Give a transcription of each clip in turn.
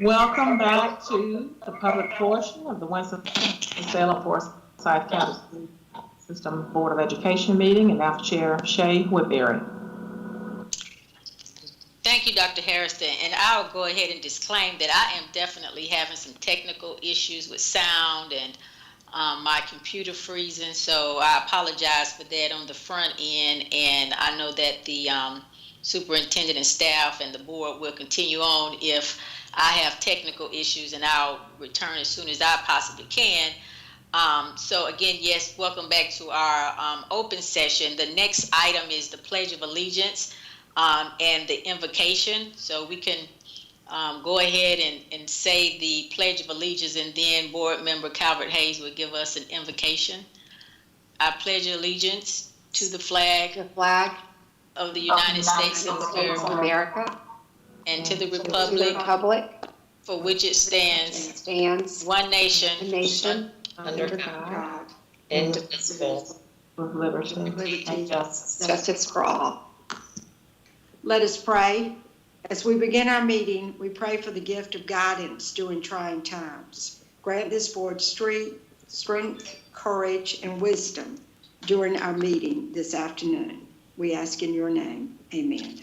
Welcome back to the public portion of the Winston-Salem Forsyth County School System Board of Education meeting, and now Chair Shay Woodbury. Thank you, Dr. Harrison, and I'll go ahead and disclaim that I am definitely having some technical issues with sound and my computer freezing, so I apologize for that on the front end, and I know that the superintendent and staff and the board will continue on if I have technical issues, and I'll return as soon as I possibly can. So again, yes, welcome back to our open session. The next item is the Pledge of Allegiance and the invocation. So we can go ahead and say the Pledge of Allegiance, and then Board Member Calvert Hayes will give us an invocation. I pledge allegiance to the flag of the United States of America and to the republic for which it stands, one nation, under God, indivisible, With liberty and justice for all. Let us pray. As we begin our meeting, we pray for the gift of guidance during trying times. Grant this board strength, courage, and wisdom during our meeting this afternoon. We ask in your name. Amen.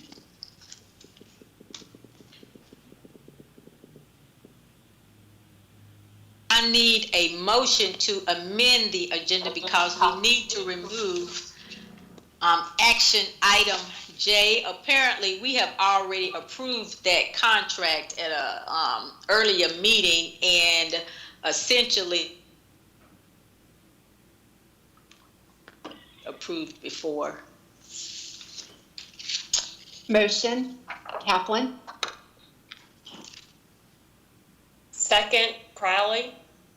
I need a motion to amend the agenda because we need to remove action item J. Apparently, we have already approved that contract at a earlier meeting, and essentially approved before. Motion, Kaplan. Second, Crowley,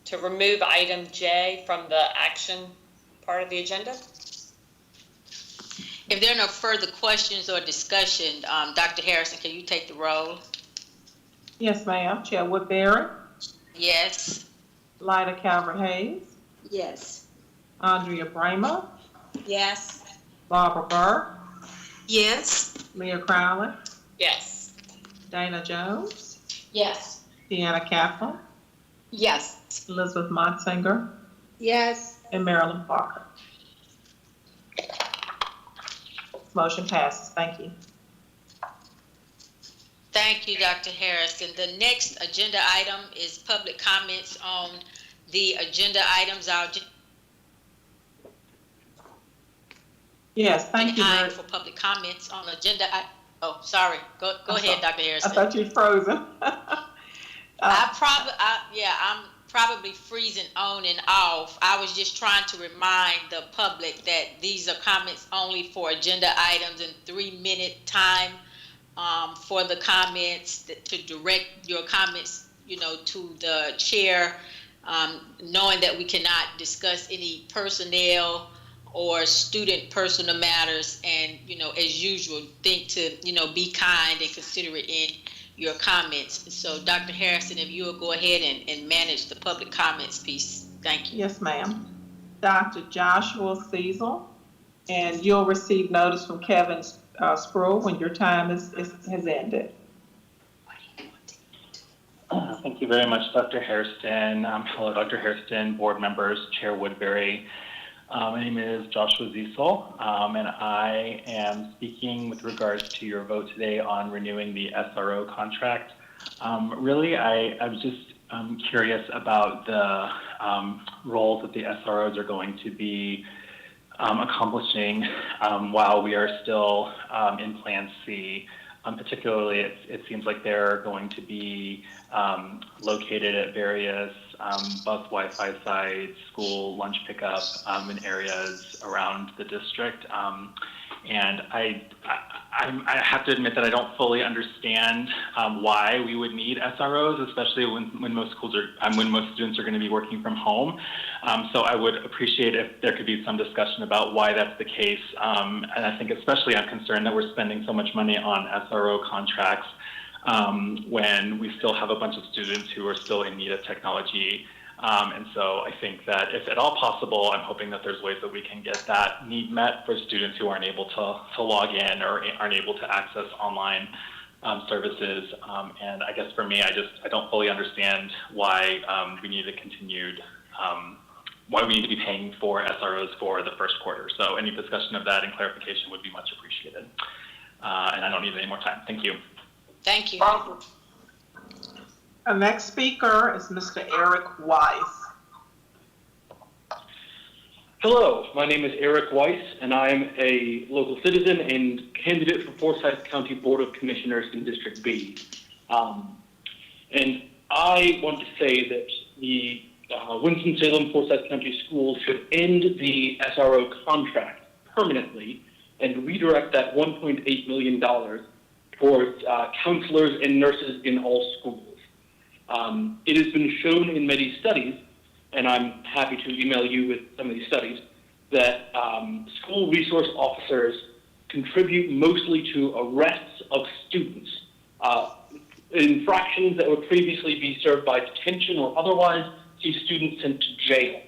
to remove item J from the action part of the agenda. If there are no further questions or discussion, Dr. Harrison, can you take the roll? Yes, ma'am. Chair Woodbury, Yes. Lyda Calvert Hayes, Yes. Andrea Bramer, Yes. Barbara Burr, Yes. Leah Crowley, Yes. Dana Jones, Yes. Deanna Kaplan, Yes. Elizabeth Montsinger, Yes. and Marilyn Parker. Motion passes. Thank you. Thank you, Dr. Harrison. The next agenda item is public comments on the agenda items. Yes, thank you. Time for public comments on agenda. Oh, sorry. Go ahead, Dr. Harrison. I thought you were frozen. I'm probably freezing on and off. I was just trying to remind the public that these are comments only for agenda items and 3-minute time for the comments, to direct your comments, to the chair, knowing that we cannot discuss any personnel or student personal matters, and as usual, think to be kind and considerate in your comments. So Dr. Harrison, if you will go ahead and manage the public comments piece. Thank you. Yes, ma'am. Dr. Joshua Cecil, and you'll receive notice from Kevin Sproul when your time has ended. Thank you very much, Dr. Hairston. Hello, Dr. Hairston, board members, Chair Woodbury. My name is Joshua Cecil, and I am speaking with regards to your vote today on renewing the SRO contract. Really, I was just curious about the roles that the SROs are going to be accomplishing while we are still in Plan C. Particularly, it seems like they're going to be located at various bus Wi-Fi sites, school lunch pickup in areas around the district. And I have to admit that I don't fully understand why we would need SROs, especially when most schools are, when most students are going to be working from home. So I would appreciate if there could be some discussion about why that's the case. And I think especially I'm concerned that we're spending so much money on SRO contracts when we still have a bunch of students who are still in need of technology. And so I think that if at all possible, I'm hoping that there's ways that we can get that need met for students who aren't able to log in or aren't able to access online services. And I guess for me, I don't fully understand why we need to why we need to be paying for SROs for the first quarter. So any discussion of that and clarification would be much appreciated. And I don't need any more time. Thank you. Thank you. Our next speaker is Mr. Eric Weiss. Hello, my name is Eric Weiss, and I am a local citizen and candidate for Forsyth County Board of Commissioners in District B. And I want to say that the Winston-Salem Forsyth County Schools should end the SRO contract permanently and redirect that $1.8 million towards counselors and nurses in all schools. It has been shown in many studies, and I'm happy to email you with some of these studies, that school resource officers contribute mostly to arrests of students. Infractions that would previously be served by detention or otherwise see students sent to jail.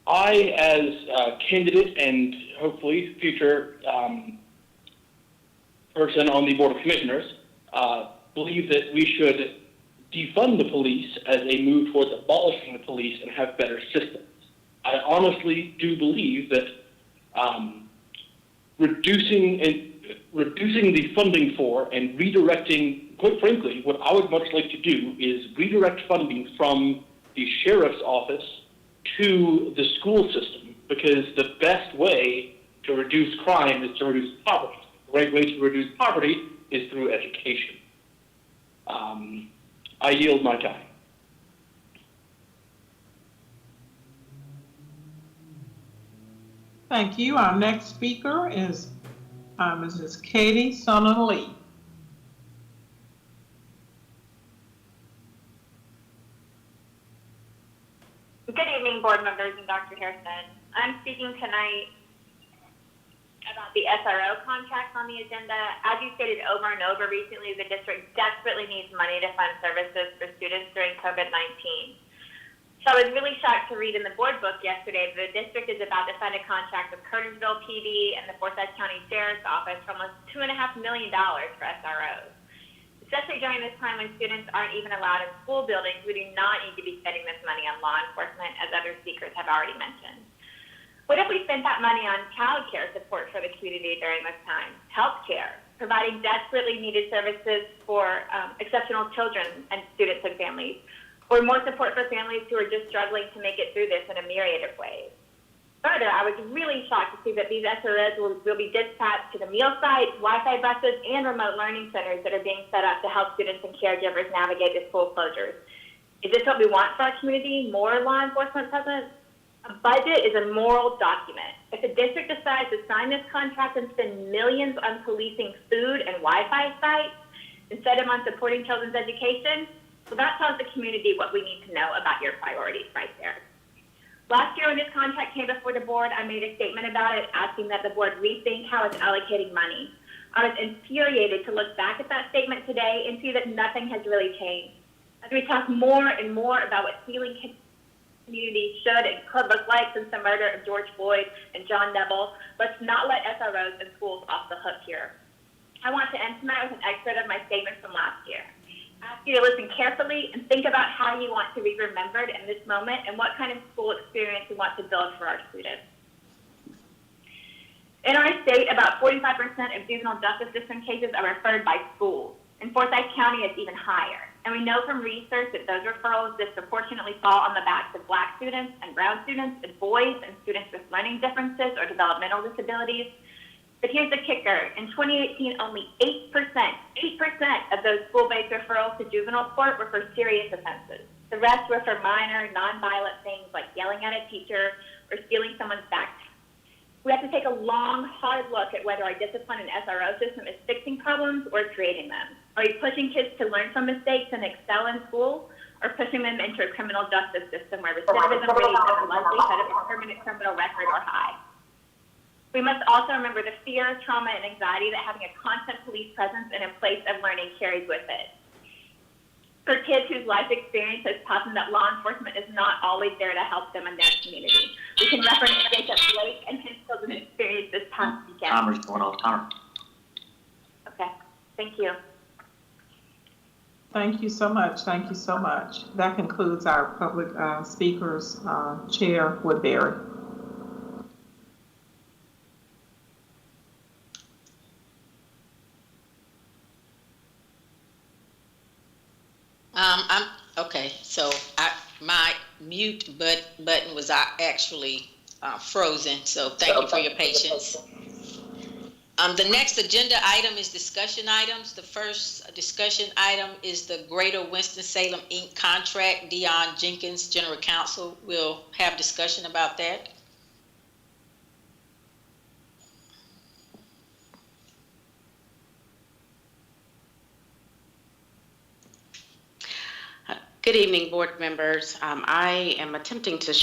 I, as a candidate and hopefully future person on the Board of Commissioners, believe that we should defund the police as a move towards abolishing the police and have better systems. I honestly do believe that reducing the funding for and redirecting, quite frankly, what I would much like to do is redirect funding from the sheriff's office to the school system, because the best way to reduce crime is to reduce poverty. The right way to reduce poverty is through education. I yield my time. Thank you. Our next speaker is Mrs. Katie Sonner-Lee. Good evening, board members and Dr. Harrison. I'm speaking tonight about the SRO contracts on the agenda. As you stated over and over recently, the district desperately needs money to fund services for students during COVID-19. So I was really shocked to read in the board book yesterday that the district is about to fund a contract with Curtisville PD and the Forsyth County Sheriff's Office for almost $2.5 million for SROs. Especially during this time when students aren't even allowed in school buildings, we do not need to be spending this money on law enforcement, as other speakers have already mentioned. What if we spent that money on child care support for the community during this time? Healthcare, providing desperately needed services for exceptional children and students and families, or more support for families who are just struggling to make it through this in a myriad of ways. Further, I was really shocked to see that these SROs will be dispatched to the meal sites, Wi-Fi buses, and remote learning centers that are being set up to help students and caregivers navigate the school closures. Is this what we want for our community, more law enforcement presence? A budget is a moral document. If the district decides to sign this contract and spend millions on policing food and Wi-Fi sites instead of on supporting children's education, well, that tells the community what we need to know about your priorities right there. Last year when this contract came before the board, I made a statement about it, asking that the board rethink how it's allocating money. I was infuriated to look back at that statement today and see that nothing has really changed. As we talk more and more about what healing community should and could look like since the murder of George Floyd and John Neville, let's not let SROs and schools off the hook here. I want to end tonight with an excerpt of my statement from last year. I ask you to listen carefully and think about how you want to be remembered in this moment and what kind of school experience you want to build for our students. In our state, about 45% of juvenile justice system cases are referred by schools. In Forsyth County, it's even higher. And we know from research that those referrals disproportionately fall on the backs of Black students and brown students and boys and students with learning differences or developmental disabilities. But here's the kicker. In 2018, only 8% of those school-based referrals to juvenile court were for serious offenses. The rest were for minor, non-violent things like yelling at a teacher or stealing someone's backpack. We have to take a long, hard look at whether our discipline and SRO system is fixing problems or creating them. Are we pushing kids to learn from mistakes and excel in school, or pushing them into a criminal justice system where recidivism rates and the likelihood of a permanent criminal record are high? We must also remember the fear, trauma, and anxiety that having a constant police presence in a place of learning carries with it. For kids whose life experience has taught them that law enforcement is not always there to help them in their community. We can reference Jacob Blake and his children's experience this past weekend. Timer's going off. Timer. Okay. Thank you. Thank you so much. Thank you so much. That concludes our public speakers. Chair Woodbury. I'm okay. So my mute button was actually frozen. So thank you for your patience. The next agenda item is discussion items. The first discussion item is the Greater Winston-Salem Inc. contract. Dion Jenkins, General Counsel, will have discussion about that. Good evening, board members. I am attempting to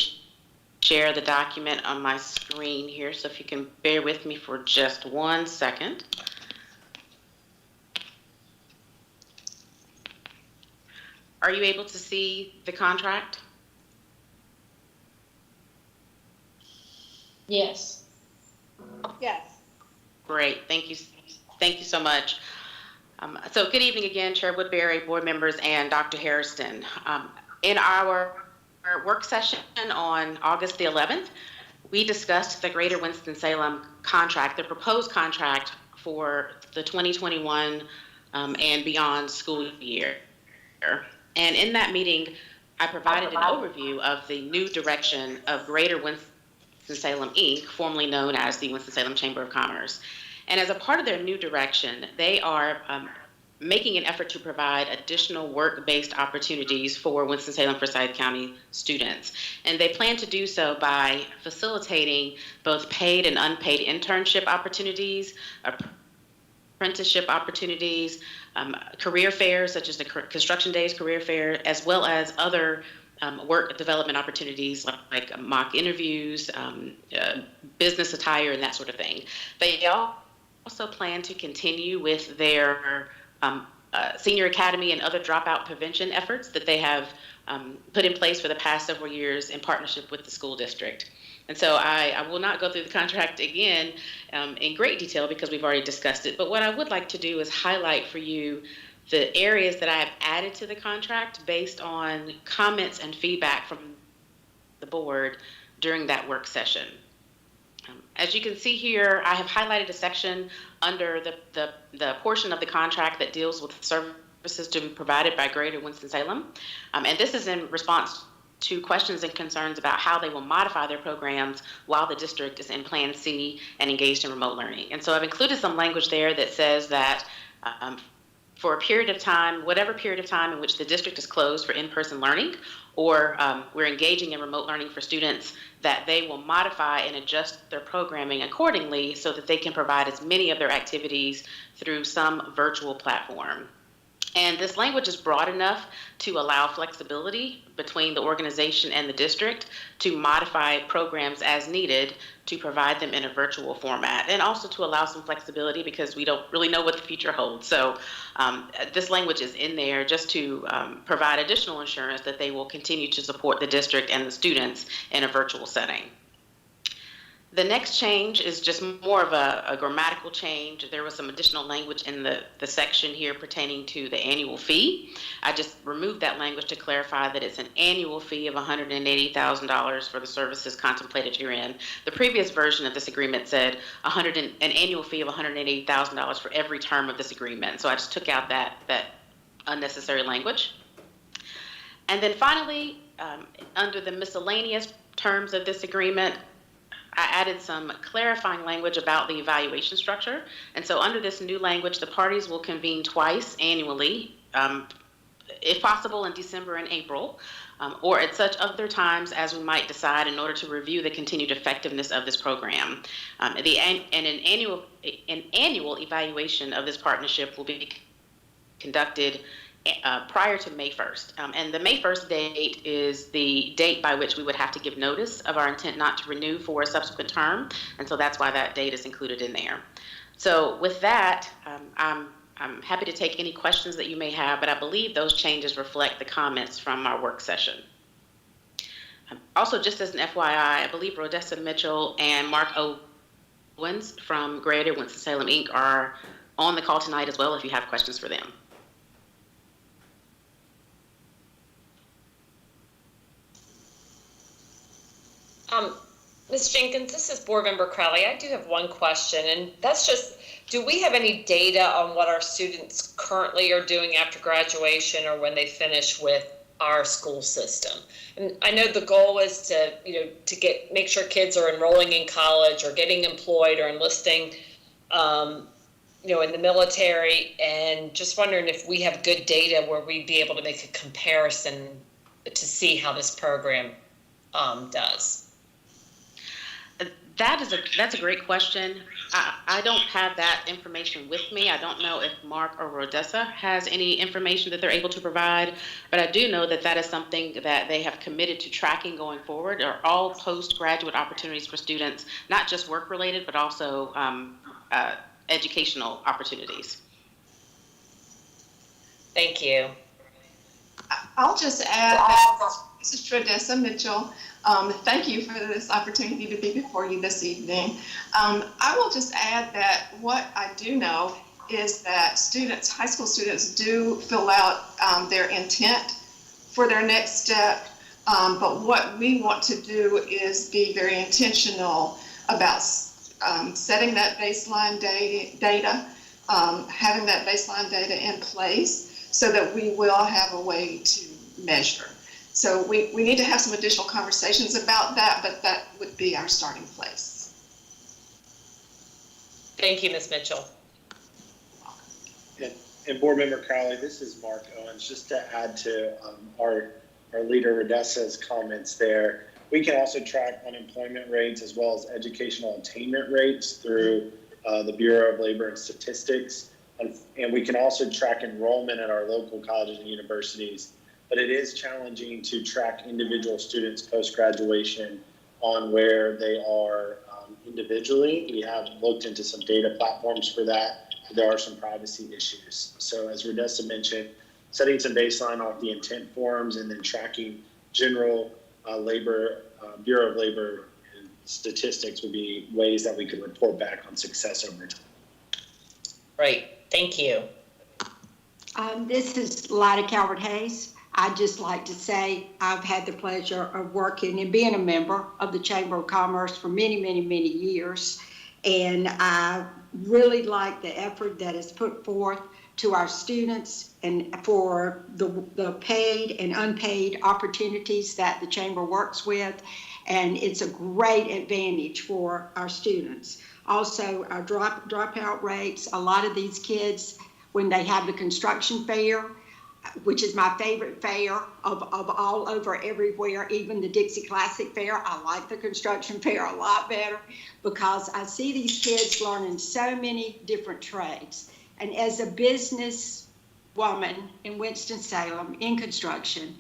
share the document on my screen here, so if you can bear with me for just 1 second. Are you able to see the contract? Yes. Yes. Great, thank you. Thank you so much. So good evening again, Chair Woodbury, board members, and Dr. Hairston. In our work session on August the 11th, we discussed the Greater Winston-Salem contract, the proposed contract for the 2021 and beyond school year. And in that meeting, I provided an overview of the new direction of Greater Winston-Salem Inc., formerly known as the Winston-Salem Chamber of Commerce. And as a part of their new direction, they are making an effort to provide additional work-based opportunities for Winston-Salem Forsyth County students. And they plan to do so by facilitating both paid and unpaid internship opportunities, apprenticeship opportunities, career fairs such as the Construction Days career fair, as well as other work development opportunities like mock interviews, business attire, and that sort of thing. They also plan to continue with their senior academy and other dropout prevention efforts that they have put in place for the past several years in partnership with the school district. And so I will not go through the contract again in great detail because we've already discussed it, but what I would like to do is highlight for you the areas that I have added to the contract based on comments and feedback from the board during that work session. As you can see here, I have highlighted a section under the portion of the contract that deals with services to be provided by Greater Winston-Salem. And this is in response to questions and concerns about how they will modify their programs while the district is in Plan C and engaged in remote learning. And so I've included some language there that says that for a period of time, whatever period of time in which the district is closed for in-person learning, or we're engaging in remote learning for students, that they will modify and adjust their programming accordingly so that they can provide as many of their activities through some virtual platform. And this language is broad enough to allow flexibility between the organization and the district to modify programs as needed to provide them in a virtual format, and also to allow some flexibility because we don't really know what the future holds. So this language is in there just to provide additional assurance that they will continue to support the district and the students in a virtual setting. The next change is just more of a grammatical change. There was some additional language in the section here pertaining to the annual fee. I just removed that language to clarify that it's an annual fee of $180,000 for the services contemplated herein. The previous version of this agreement said an annual fee of $180,000 for every term of this agreement. So I just took out that unnecessary language. And then finally, under the miscellaneous terms of this agreement, I added some clarifying language about the evaluation structure. And so under this new language, the parties will convene twice annually, if possible in December and April, or at such other times as we might decide in order to review the continued effectiveness of this program. An annual evaluation of this partnership will be conducted prior to May 1st. And the May 1st date is the date by which we would have to give notice of our intent not to renew for a subsequent term. And so that's why that date is included in there. So with that, I'm happy to take any questions that you may have, but I believe those changes reflect the comments from our work session. Also, just as an FYI, I believe Rodessa Mitchell and Mark Owens from Greater Winston-Salem Inc. are on the call tonight as well if you have questions for them. Ms. Jenkins, this is Board Member Crowley. I do have one question, and that's just, do we have any data on what our students currently are doing after graduation or when they finish with our school system? And I know the goal is to, make sure kids are enrolling in college or getting employed or enlisting, in the military, and just wondering if we have good data where we'd be able to make a comparison to see how this program does. That's a great question. I don't have that information with me. I don't know if Mark or Rodessa has any information that they're able to provide, but I do know that that is something that they have committed to tracking going forward, are all postgraduate opportunities for students, not just work-related, but also educational opportunities. Thank you. I'll just add that this is Tradessa Mitchell. Thank you for this opportunity to be before you this evening. I will just add that what I do know is that high school students do fill out their intent for their next step. But what we want to do is be very intentional about setting that baseline data, having that baseline data in place so that we will have a way to measure. So we need to have some additional conversations about that, but that would be our starting place. Thank you, Ms. Mitchell. And Board Member Crowley, this is Mark Owens. Just to add to our leader Rodessa's comments there, we can also track unemployment rates as well as educational attainment rates through the Bureau of Labor and Statistics. And we can also track enrollment at our local colleges and universities. But it is challenging to track individual students post-graduation on where they are individually. We have looked into some data platforms for that. There are some privacy issues. So as Rodessa mentioned, setting some baseline off the intent forms and then tracking general Bureau of Labor and Statistics would be ways that we could report back on success over time. Great, thank you. This is Lyda Calvert-Hayes. I'd just like to say I've had the pleasure of working and being a member of the Chamber of Commerce for many, many, many years. And I really like the effort that is put forth to our students and for the paid and unpaid opportunities that the Chamber works with. And it's a great advantage for our students. Also, our dropout rates, a lot of these kids, when they have the construction fair, which is my favorite fair of all over everywhere, even the Dixie Classic Fair. I like the construction fair a lot better because I see these kids learning so many different trades. And as a business woman in Winston-Salem in construction,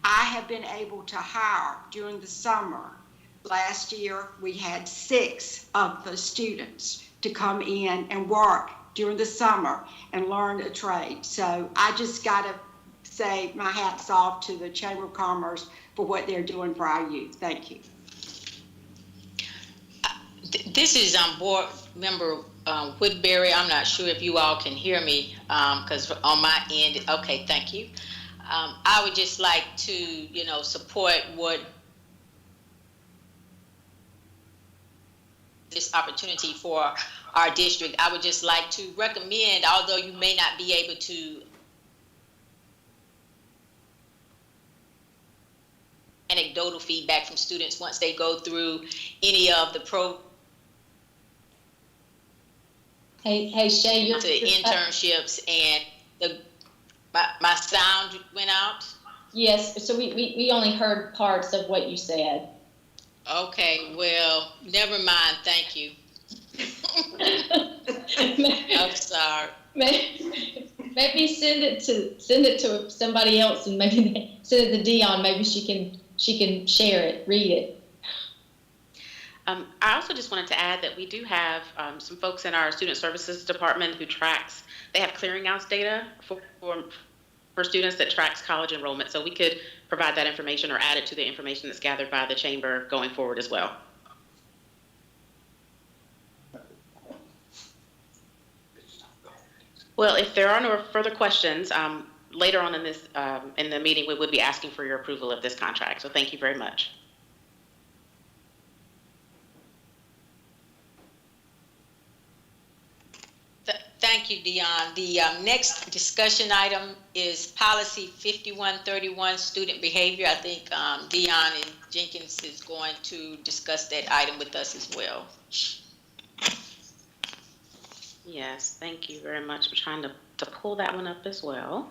I have been able to hire during the summer. Last year, we had 6 of the students to come in and work during the summer and learn a trade. So I just got to say my hat's off to the Chamber of Commerce for what they're doing for our youth. Thank you. This is Board Member Woodbury. I'm not sure if you all can hear me because on my end, okay, thank you. I would just like to, support what this opportunity for our district. I would just like to recommend, although you may not be able to anecdotal feedback from students once they go through any of the Hey Shay, you're to internships and my sound went out. Yes, so we only heard parts of what you said. Okay, well, never mind. Thank you. I'm sorry. Maybe send it to somebody else, and maybe send it to Dion. Maybe she can share it, read it. I also just wanted to add that we do have some folks in our student services department who tracks. They have clearinghouse data for students that tracks college enrollment. So we could provide that information or add it to the information that's gathered by the chamber going forward as well. Well, if there are no further questions, later on in this in the meeting, we would be asking for your approval of this contract. So thank you very much. Thank you, Dion. The next discussion item is policy 5131, student behavior. I think Dion and Jenkins is going to discuss that item with us as well. Yes, thank you very much. We're trying to pull that one up as well.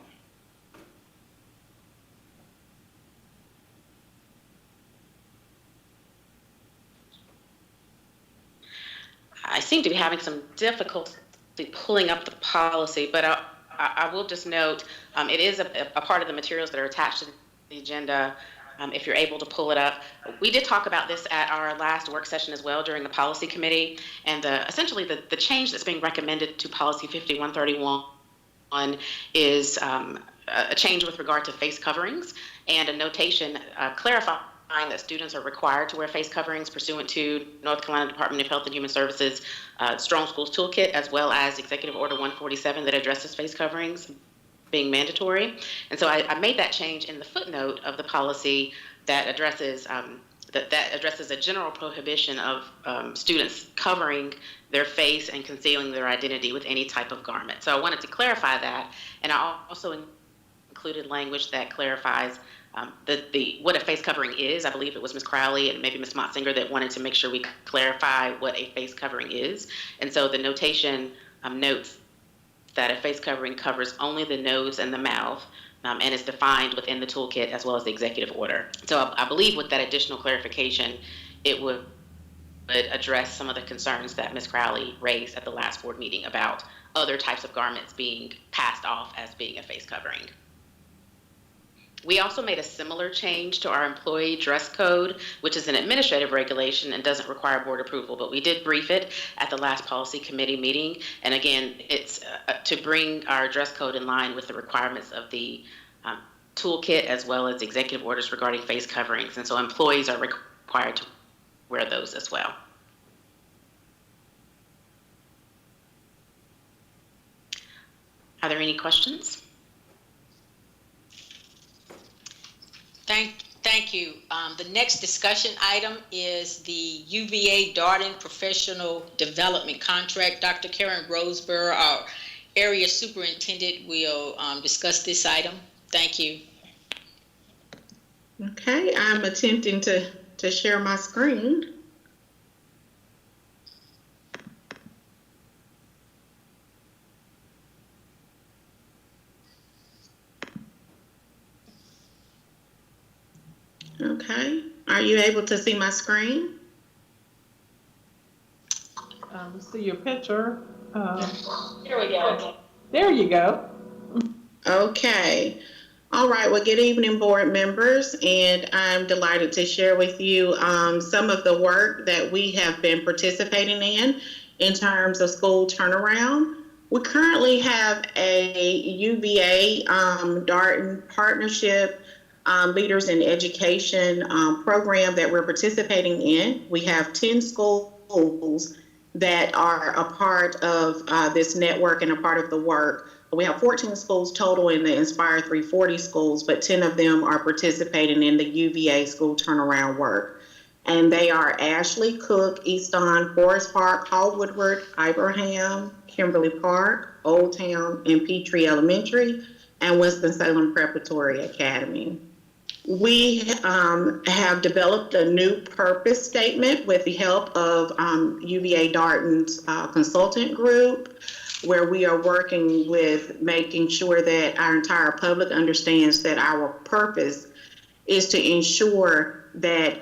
I seem to be having some difficulty pulling up the policy, but I will just note it is a part of the materials that are attached to the agenda. If you're able to pull it up, we did talk about this at our last work session as well during the policy committee, and essentially the change that's being recommended to policy 5131 is a change with regard to face coverings and a notation clarifying that students are required to wear face coverings pursuant to North Carolina Department of Health and Human Services Strong Schools Toolkit, as well as Executive Order 147 that addresses face coverings being mandatory. And so I made that change in the footnote of the policy that addresses that addresses a general prohibition of students covering their face and concealing their identity with any type of garment. So I wanted to clarify that, and I also included language that clarifies what a face covering is. I believe it was Ms. Crowley and maybe Ms. Motsinger that wanted to make sure we clarify what a face covering is. And so the notation notes that a face covering covers only the nose and the mouth and is defined within the toolkit as well as the executive order. So I believe with that additional clarification, it would address some of the concerns that Ms. Crowley raised at the last board meeting about other types of garments being passed off as being a face covering. We also made a similar change to our employee dress code, which is an administrative regulation and doesn't require board approval, but we did brief it at the last policy committee meeting. And again, it's to bring our dress code in line with the requirements of the toolkit as well as executive orders regarding face coverings. And so employees are required to wear those as well. Are there any questions? Thank you. The next discussion item is the UVA Darden Professional Development Contract. Dr. Karen Roseborough, our area superintendent, will discuss this item. Thank you. Okay, I'm attempting to share my screen. Okay, are you able to see my screen? Let's see your picture. Here we go. There you go. Okay. All right. Well, good evening, board members, and I'm delighted to share with you some of the work that we have been participating in terms of school turnaround. We currently have a UVA Darden partnership Leaders in Education program that we're participating in. We have 10 schools that are a part of this network and a part of the work. We have 14 schools total in the Inspire 340 schools, but 10 of them are participating in the UVA school turnaround work. And they are Ashley, Cook, Easton, Forest Park, Hall Woodward, Ibrahim, Kimberly Park, Old Town, and Petrie Elementary, and Winston-Salem Preparatory Academy. We have developed a new purpose statement with the help of UVA Darden's consultant group, where we are working with making sure that our entire public understands that our purpose is to ensure that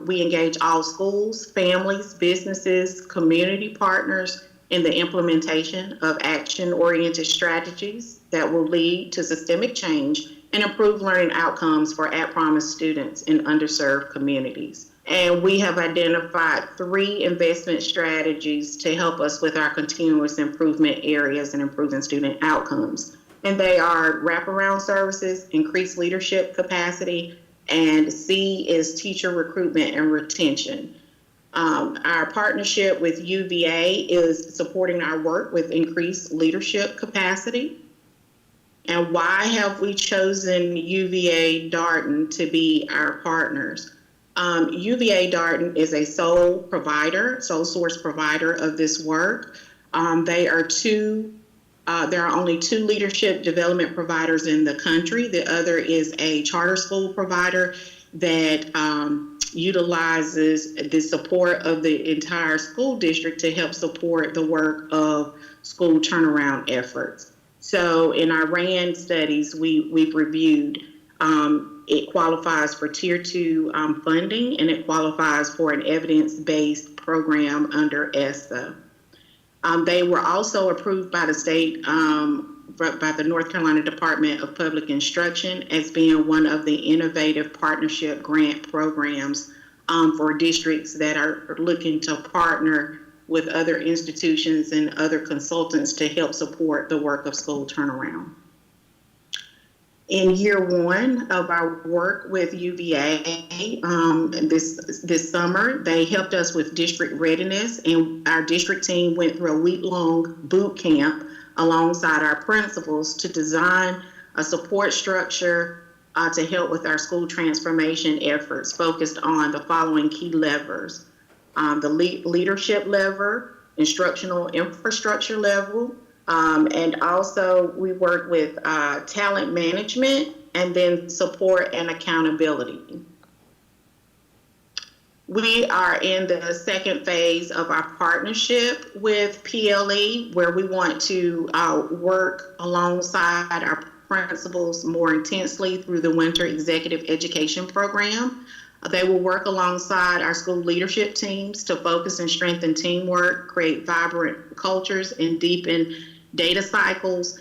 we engage all schools, families, businesses, community partners in the implementation of action-oriented strategies that will lead to systemic change and improve learning outcomes for at-promise students in underserved communities. And we have identified 3 investment strategies to help us with our continuous improvement areas and improving student outcomes. And they are wraparound services, increased leadership capacity, and C is teacher recruitment and retention. Our partnership with UVA is supporting our work with increased leadership capacity. And why have we chosen UVA Darden to be our partners? UVA Darden is a sole source provider of this work. There are only 2 leadership development providers in the country. The other is a charter school provider that utilizes the support of the entire school district to help support the work of school turnaround efforts. So in our RAND studies, we've reviewed, it qualifies for Tier 2 funding, and it qualifies for an evidence-based program under ESSA. They were also approved by the state, by the North Carolina Department of Public Instruction as being one of the innovative partnership grant programs for districts that are looking to partner with other institutions and other consultants to help support the work of school turnaround. In year 1 of our work with UVA this summer, they helped us with district readiness, and our district team went through a week-long boot camp alongside our principals to design a support structure to help with our school transformation efforts focused on the following key levers: the leadership lever, instructional infrastructure level, and also we work with talent management, and then support and accountability. We are in the second phase of our partnership with PLE, where we want to work alongside our principals more intensely through the Winter Executive Education Program. They will work alongside our school leadership teams to focus and strengthen teamwork, create vibrant cultures, and deepen data cycles,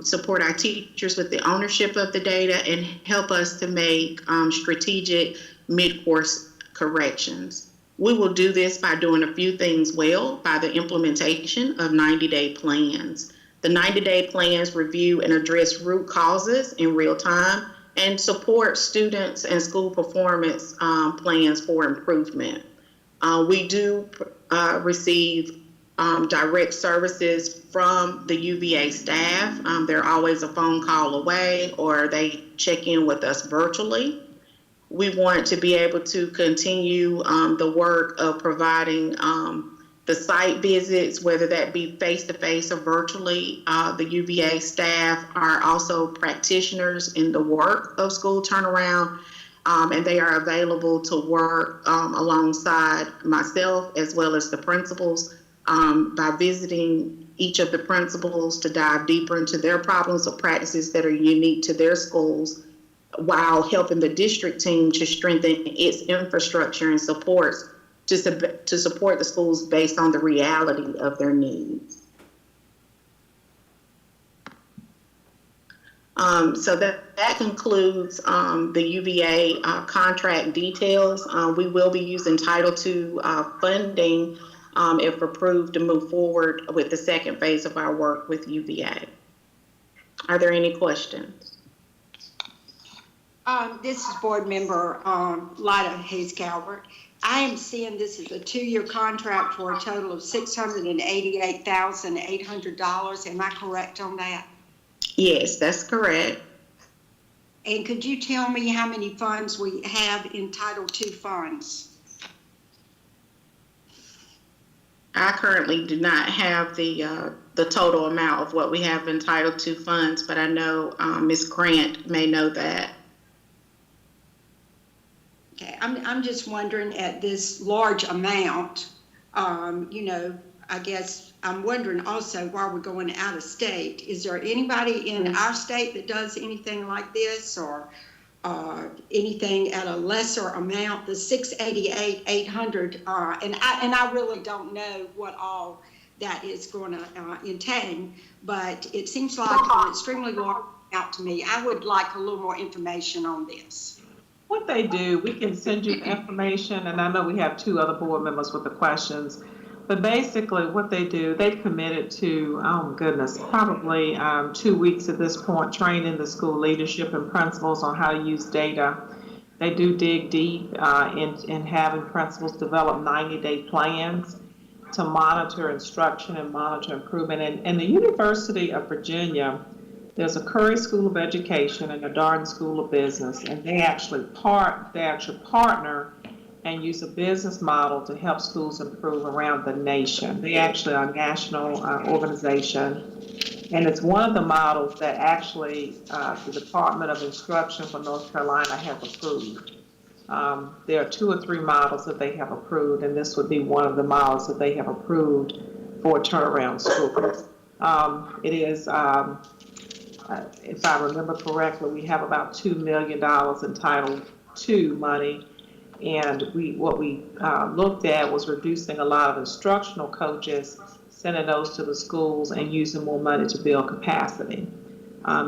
support our teachers with the ownership of the data, and help us to make strategic mid-course corrections. We will do this by doing a few things well, by the implementation of 90-day plans. The 90-day plans review and address root causes in real time and support students and school performance plans for improvement. We do receive direct services from the UVA staff. They're always a phone call away, or they check in with us virtually. We want to be able to continue the work of providing the site visits, whether that be face-to-face or virtually. The UVA staff are also practitioners in the work of school turnaround, and they are available to work alongside myself as well as the principals by visiting each of the principals to dive deeper into their problems or practices that are unique to their schools, while helping the district team to strengthen its infrastructure and supports to support the schools based on the reality of their needs. So that concludes the UVA contract details. We will be using Title II funding if approved to move forward with the second phase of our work with UVA. Are there any questions? This is board member Lyda Hayes Calvert. I am seeing this as a 2-year contract for a total of $688,800. Am I correct on that? Yes, that's correct. And could you tell me how many funds we have in Title II funds? I currently do not have the total amount of what we have in Title II funds, but I know Ms. Grant may know that. Okay, I'm just wondering at this large amount, I guess I'm wondering also while we're going out of state, is there anybody in our state that does anything like this, or anything at a lesser amount? The $688,800, and I really don't know what all that is going to entail, but it seems like an extremely large amount to me. I would like a little more information on this. What they do, we can send you the information, and I know we have 2 other board members with the questions, but basically what they do, they've committed to, oh goodness, probably 2 weeks at this point, training the school leadership and principals on how to use data. They do dig deep in having principals develop 90-day plans to monitor instruction and monitor improvement. And the University of Virginia, there's a Curry School of Education and a Darden School of Business, and they actually partner and use a business model to help schools improve around the nation. They actually are a national organization, and it's one of the models that actually the Department of Instruction for North Carolina has approved. There are 2 or 3 models that they have approved, and this would be one of the models that they have approved for turnaround schools. It is, if I remember correctly, we have about $2 million in Title II money, and what we looked at was reducing a lot of instructional coaches, sending those to the schools and using more money to build capacity.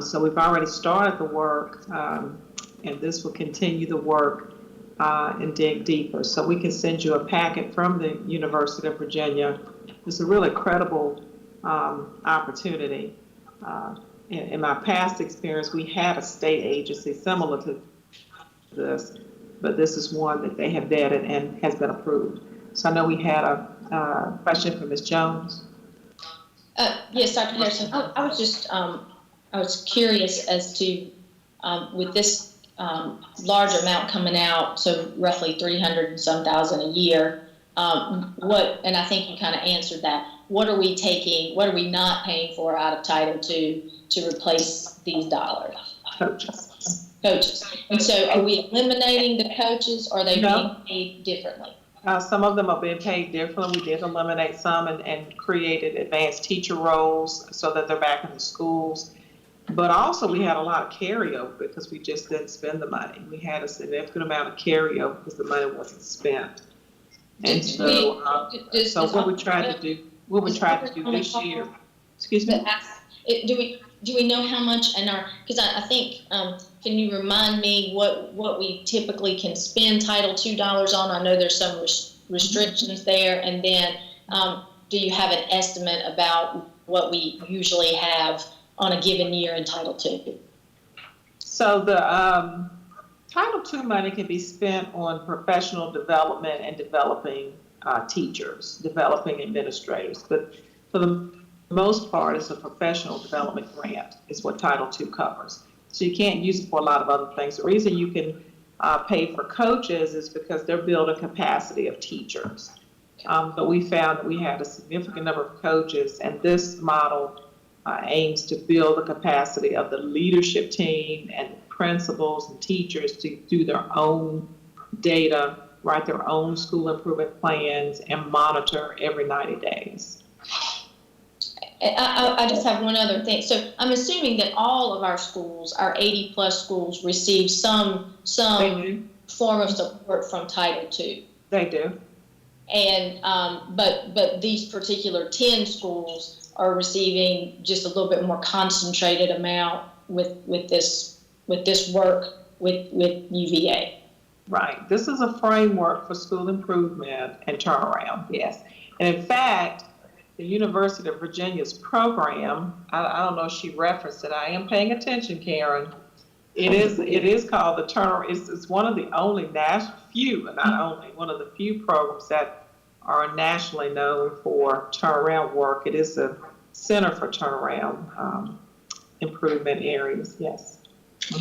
So we've already started the work, and this will continue the work and dig deeper. So we can send you a packet from the University of Virginia. It's a really credible opportunity. In my past experience, we had a state agency similar to this, but this is one that they have vetted and has been approved. So I know we had a question from Ms. Jones. Yes, Dr. Harrison. I was just I was curious as to with this large amount coming out, so roughly 300 and some thousand a year. What? And I think you kind of answered that. What are we taking? What are we not paying for out of Title II to replace these dollars? Coaches. And so are we eliminating the coaches, or are they being paid differently? Some of them are being paid differently. We did eliminate some and created advanced teacher roles so that they're back in the schools. But also we had a lot of carryover because we just didn't spend the money. We had a significant amount of carryover because the money wasn't spent. And so what we tried to do this year, excuse me? Do we know how much in our, because I think, can you remind me what we typically can spend Title II dollars on? I know there's some restrictions there. And then do you have an estimate about what we usually have on a given year in Title II? So the Title II money can be spent on professional development and developing teachers, developing administrators. But for the most part, it's a professional development grant is what Title II covers. So you can't use it for a lot of other things. The reason you can pay for coaches is because they're building capacity of teachers. But we found that we had a significant number of coaches, and this model aims to build the capacity of the leadership team and principals and teachers to do their own data, write their own school improvement plans, and monitor every 90 days. I just have one other thing. So I'm assuming that all of our schools, our 80 plus schools, receive some form of support from Title II. They do. And but these particular 10 schools are receiving just a little bit more concentrated amount with this work with UVA. Right. This is a framework for school improvement and turnaround. Yes. And in fact, the University of Virginia's program, I don't know if she referenced it. I am paying attention, Karen. It is called the Turnaround. It's one of the only one of the few programs that are nationally known for turnaround work. It is a center for turnaround improvement areas. Yes.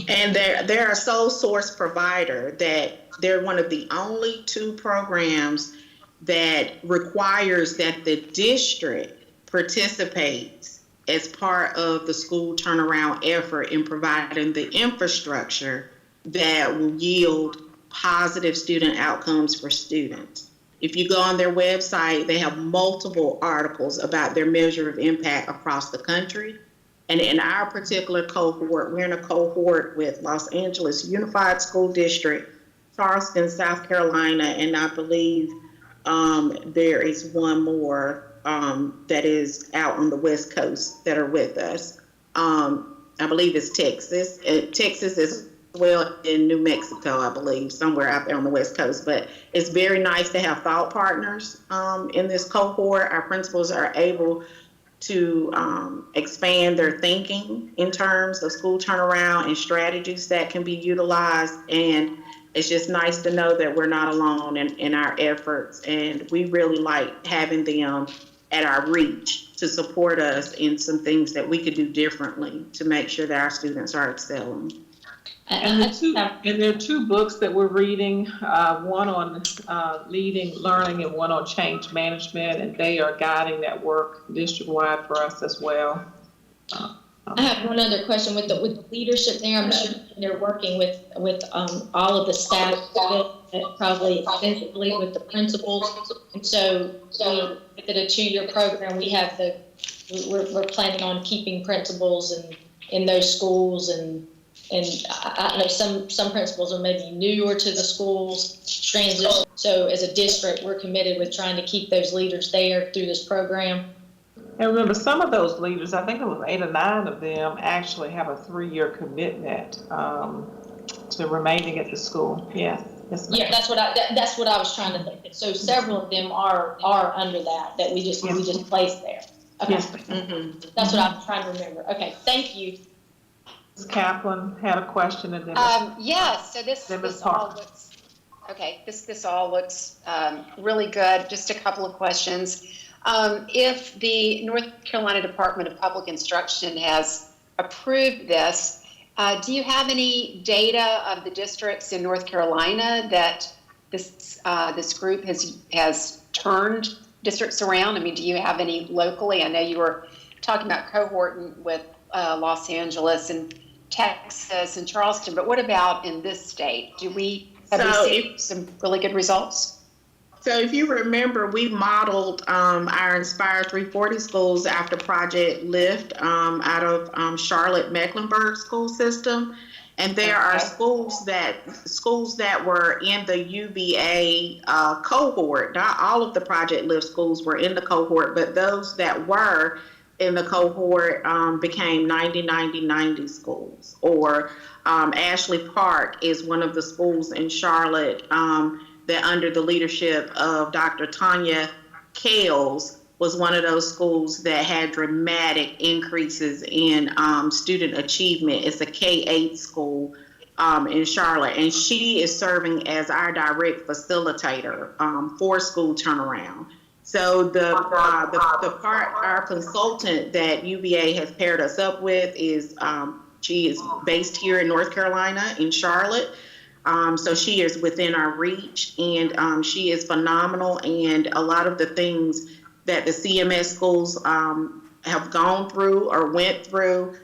And they're a sole source provider. That they're one of the only 2 programs that requires that the district participates as part of the school turnaround effort in providing the infrastructure that will yield positive student outcomes for students. If you go on their website, they have multiple articles about their measure of impact across the country. And in our particular cohort, we're in a cohort with Los Angeles Unified School District, Charleston, South Carolina, and I believe there is one more that is out on the West Coast that are with us. I believe it's Texas. Texas as well in New Mexico, I believe, somewhere out there on the West Coast. But it's very nice to have thought partners in this cohort. Our principals are able to expand their thinking in terms of school turnaround and strategies that can be utilized. And it's just nice to know that we're not alone in our efforts, and we really like having them at our reach to support us in some things that we could do differently to make sure that our students are excelling. And there are two books that we're reading, one on leading learning and one on change management, and they are guiding that work district-wide for us as well. I have one other question with the leadership there. I'm sure they're working with all of the staff, probably extensively with the principals. And so we did a 2-year program. We're planning on keeping principals in those schools, and I know some principals are maybe newer to the schools transition. So as a district, we're committed with trying to keep those leaders there through this program. And remember, some of those leaders, I think it was 8 or 9 of them, actually have a 3-year commitment to remaining at the school. Yes. Yes, yeah, that's what I was trying to think. So several of them are under that we just placed there. Okay. Yes. That's what I was trying to remember. Okay, thank you. Ms. Kaplan had a question, and then yes. So this all looks okay. This all looks really good. Just a couple of questions. If the North Carolina Department of Public Instruction has approved this, do you have any data of the districts in North Carolina that this group has turned districts around? I mean, do you have any locally? I know you were talking about cohorting with Los Angeles and Texas and Charleston, but what about in this state? Have we seen some really good results? So if you remember, we modeled our Inspire 340 schools after Project Lift out of Charlotte Mecklenburg school system. And there are schools that were in the UVA cohort. Not all of the Project Lift schools were in the cohort, but those that were in the cohort became 90-90-90 schools. Or Ashley Park is one of the schools in Charlotte that under the leadership of Dr. Tanya Kales was one of those schools that had dramatic increases in student achievement. It's a K-8 school in Charlotte, and she is serving as our direct facilitator for school turnaround. So our consultant that UVA has paired us up with is she is based here in North Carolina in Charlotte. So she is within our reach, and she is phenomenal. And a lot of the things that the CMS schools have gone through or went through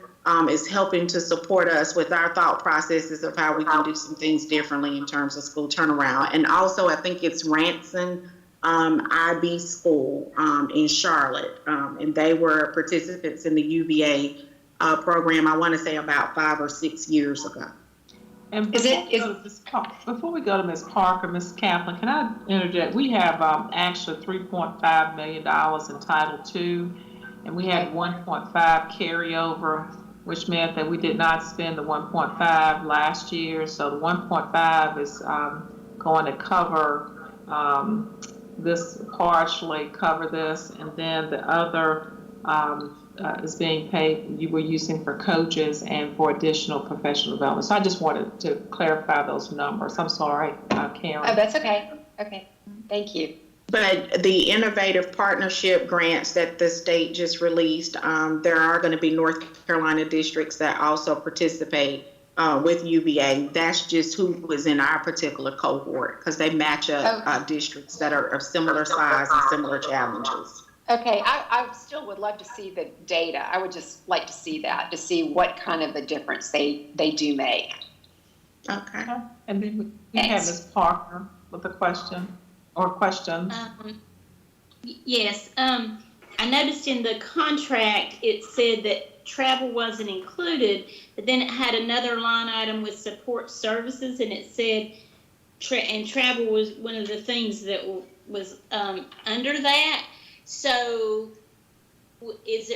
is helping to support us with our thought processes of how we can do some things differently in terms of school turnaround. And also, I think it's Ranson IB School in Charlotte, and they were participants in the UVA program, I want to say about 5 or 6 years ago. And before we go to Ms. Parker, Ms. Kaplan, can I interject? We have actually $3.5 million in Title II, and we had 1.5 carryover, which meant that we did not spend the 1.5 last year. So the 1.5 is going to cover this, partially cover this, and then the other is being paid, you were using for coaches and for additional professional development. So I just wanted to clarify those numbers. I'm sorry, Karen. Oh, that's okay. Okay, thank you. But the innovative partnership grants that the state just released, there are going to be North Carolina districts that also participate with UVA. That's just who was in our particular cohort, because they match up districts that are of similar size and similar challenges. Okay, I still would love to see the data. I would just like to see that, to see what kind of a difference they do make. Okay. And then we have Ms. Parker with a question or questions. Yes. I noticed in the contract it said that travel wasn't included, but then it had another line item with support services, and it said travel was one of the things that was under that. So does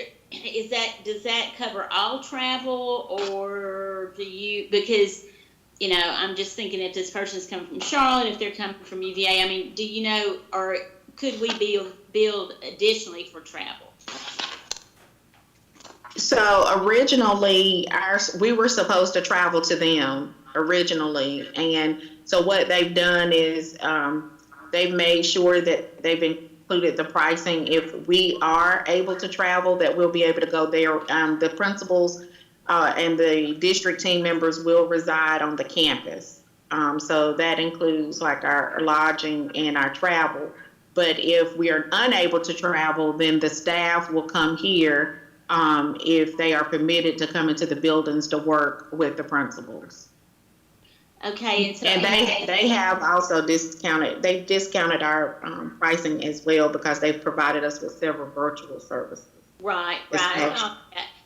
that cover all travel, or because, I'm just thinking if this person's coming from Charlotte, if they're coming from UVA, I mean, do you know, or could we build additionally for travel? So originally we were supposed to travel to them originally, and So what they've done is they've made sure that they've included the pricing. If we are able to travel, that we'll be able to go there. The principals and the district team members will reside on the campus. So that includes like our lodging and our travel. But if we are unable to travel, then the staff will come here if they are permitted to come into the buildings to work with the principals. Okay, and they have also discounted our pricing as well because they've provided us with several virtual services. Right.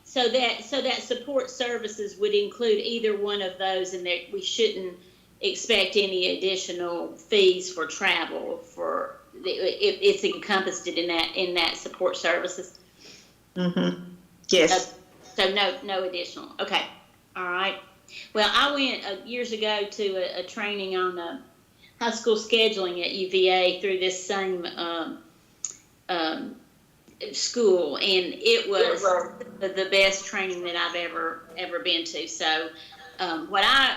So that support services would include either one of those, and that we shouldn't expect any additional fees for travel for if it's encompassed in that support services. Mm-hmm. Yes. So no additional. Okay. All right. Well, I went years ago to a training on high school scheduling at UVA through this same school, and it was the best training that I've ever been to. So what I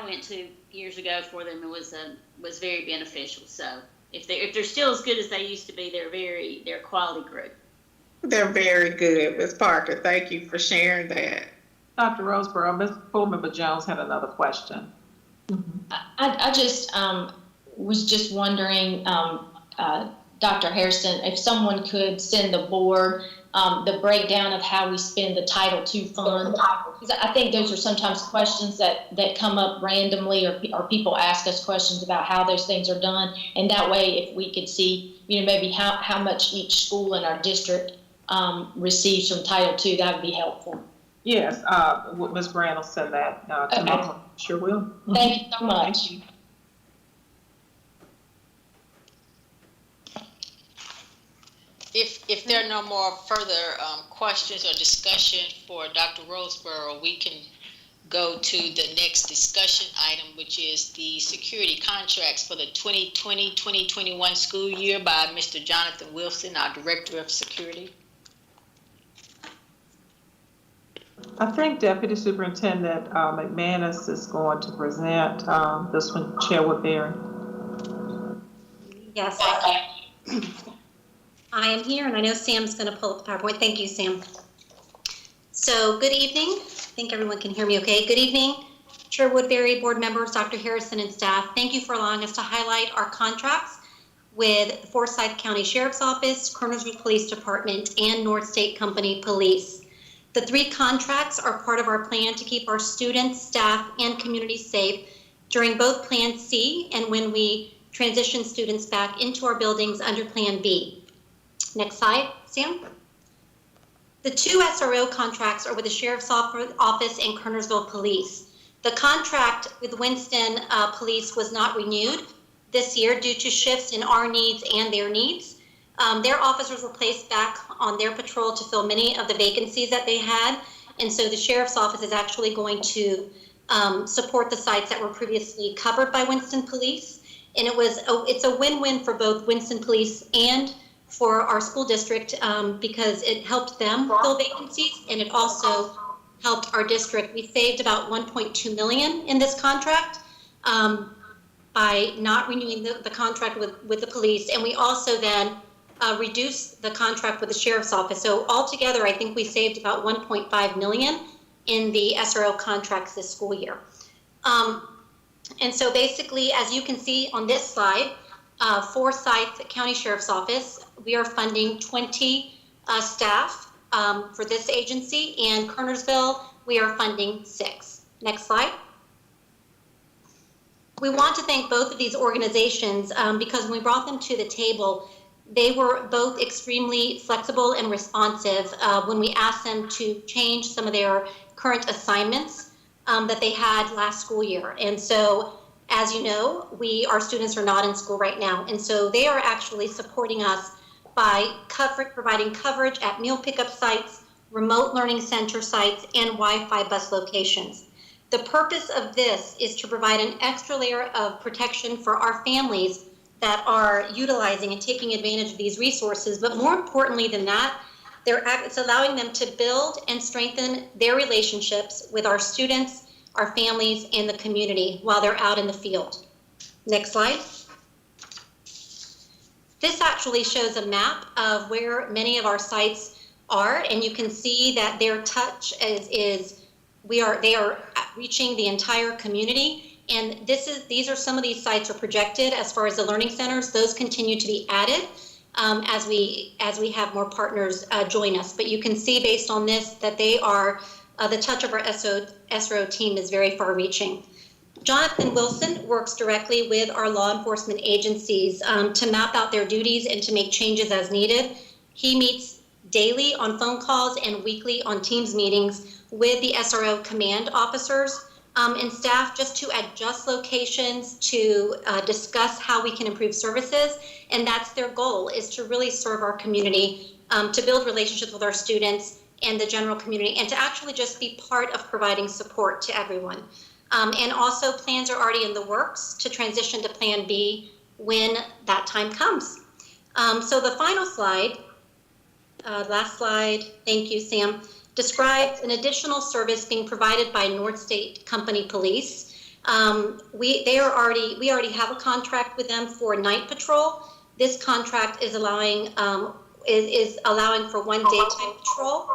went to years ago for them was very beneficial. So if they're still as good as they used to be, they're a quality group. They're very good, Ms. Parker. Thank you for sharing that. Dr. Roseborough, Ms. Full Member Jones had another question. I just was just wondering, Dr. Hairston, if someone could send the board the breakdown of how we spend the Title II fund. Because I think those are sometimes questions that come up randomly, or people ask us questions about how those things are done. And that way, if we could see, maybe how much each school in our district receives from Title II, that would be helpful. Yes, Ms. Brand will send that tomorrow. Okay. Sure will. Thank you so much. Thank you. If there are no more further questions or discussion for Dr. Roseborough, we can go to the next discussion item, which is the security contracts for the 2020-2021 school year by Mr. Jonathan Wilson, our Director of Security. I think Deputy Superintendent McManus is going to present this one, Chair Woodbury. Yes. I am here, and I know Sam's going to pull up the PowerPoint. Thank you, Sam. So, good evening. I think everyone can hear me okay. Good evening, Chair Woodbury, board members, Dr. Harrison, and staff. Thank you for allowing us to highlight our contracts with the Forsyth County Sheriff's Office, Kernersville Police Department, and North State Company Police. The 3 contracts are part of our plan to keep our students, staff, and community safe during both Plan C and when we transition students back into our buildings under Plan B. Next slide, Sam. The 2 SRO contracts are with the Sheriff's Office and Kernersville Police. The contract with Winston Police was not renewed this year due to shifts in our needs and their needs. Their officers were placed back on their patrol to fill many of the vacancies that they had. And so the Sheriff's Office is actually going to support the sites that were previously covered by Winston Police. And it's a win-win for both Winston Police and for our school district because it helped them fill vacancies, and it also helped our district. We saved about $1.2 million in this contract by not renewing the contract with the police, and we also then reduced the contract with the Sheriff's Office. So altogether, I think we saved about $1.5 million in the SRO contracts this school year. And so basically, as you can see on this slide, Forsyth County Sheriff's Office, we are funding 20 staff for this agency, and Kernersville, we are funding 6. Next slide. We want to thank both of these organizations because when we brought them to the table, they were both extremely flexible and responsive when we asked them to change some of their current assignments that they had last school year. And so, as you know, our students are not in school right now. And so they are actually supporting us by providing coverage at meal pickup sites, remote learning center sites, and Wi-Fi bus locations. The purpose of this is to provide an extra layer of protection for our families that are utilizing and taking advantage of these resources. But more importantly than that, it's allowing them to build and strengthen their relationships with our students, our families, and the community while they're out in the field. Next slide. This actually shows a map of where many of our sites are, and you can see that their touch they are reaching the entire community. And these are some of these sites are projected as far as the learning centers. Those continue to be added as we have more partners join us. But you can see based on this that they are the touch of our SRO team is very far-reaching. Jonathan Wilson works directly with our law enforcement agencies to map out their duties and to make changes as needed. He meets daily on phone calls and weekly on Teams meetings with the SRO command officers and staff just to adjust locations, to discuss how we can improve services. And that's their goal, is to really serve our community, to build relationships with our students and the general community, and to actually just be part of providing support to everyone. And also plans are already in the works to transition to Plan B when that time comes. So the final slide, last slide, thank you, Sam, describes an additional service being provided by North State Company Police. We already have a contract with them for night patrol. This contract is allowing for one daytime patrol,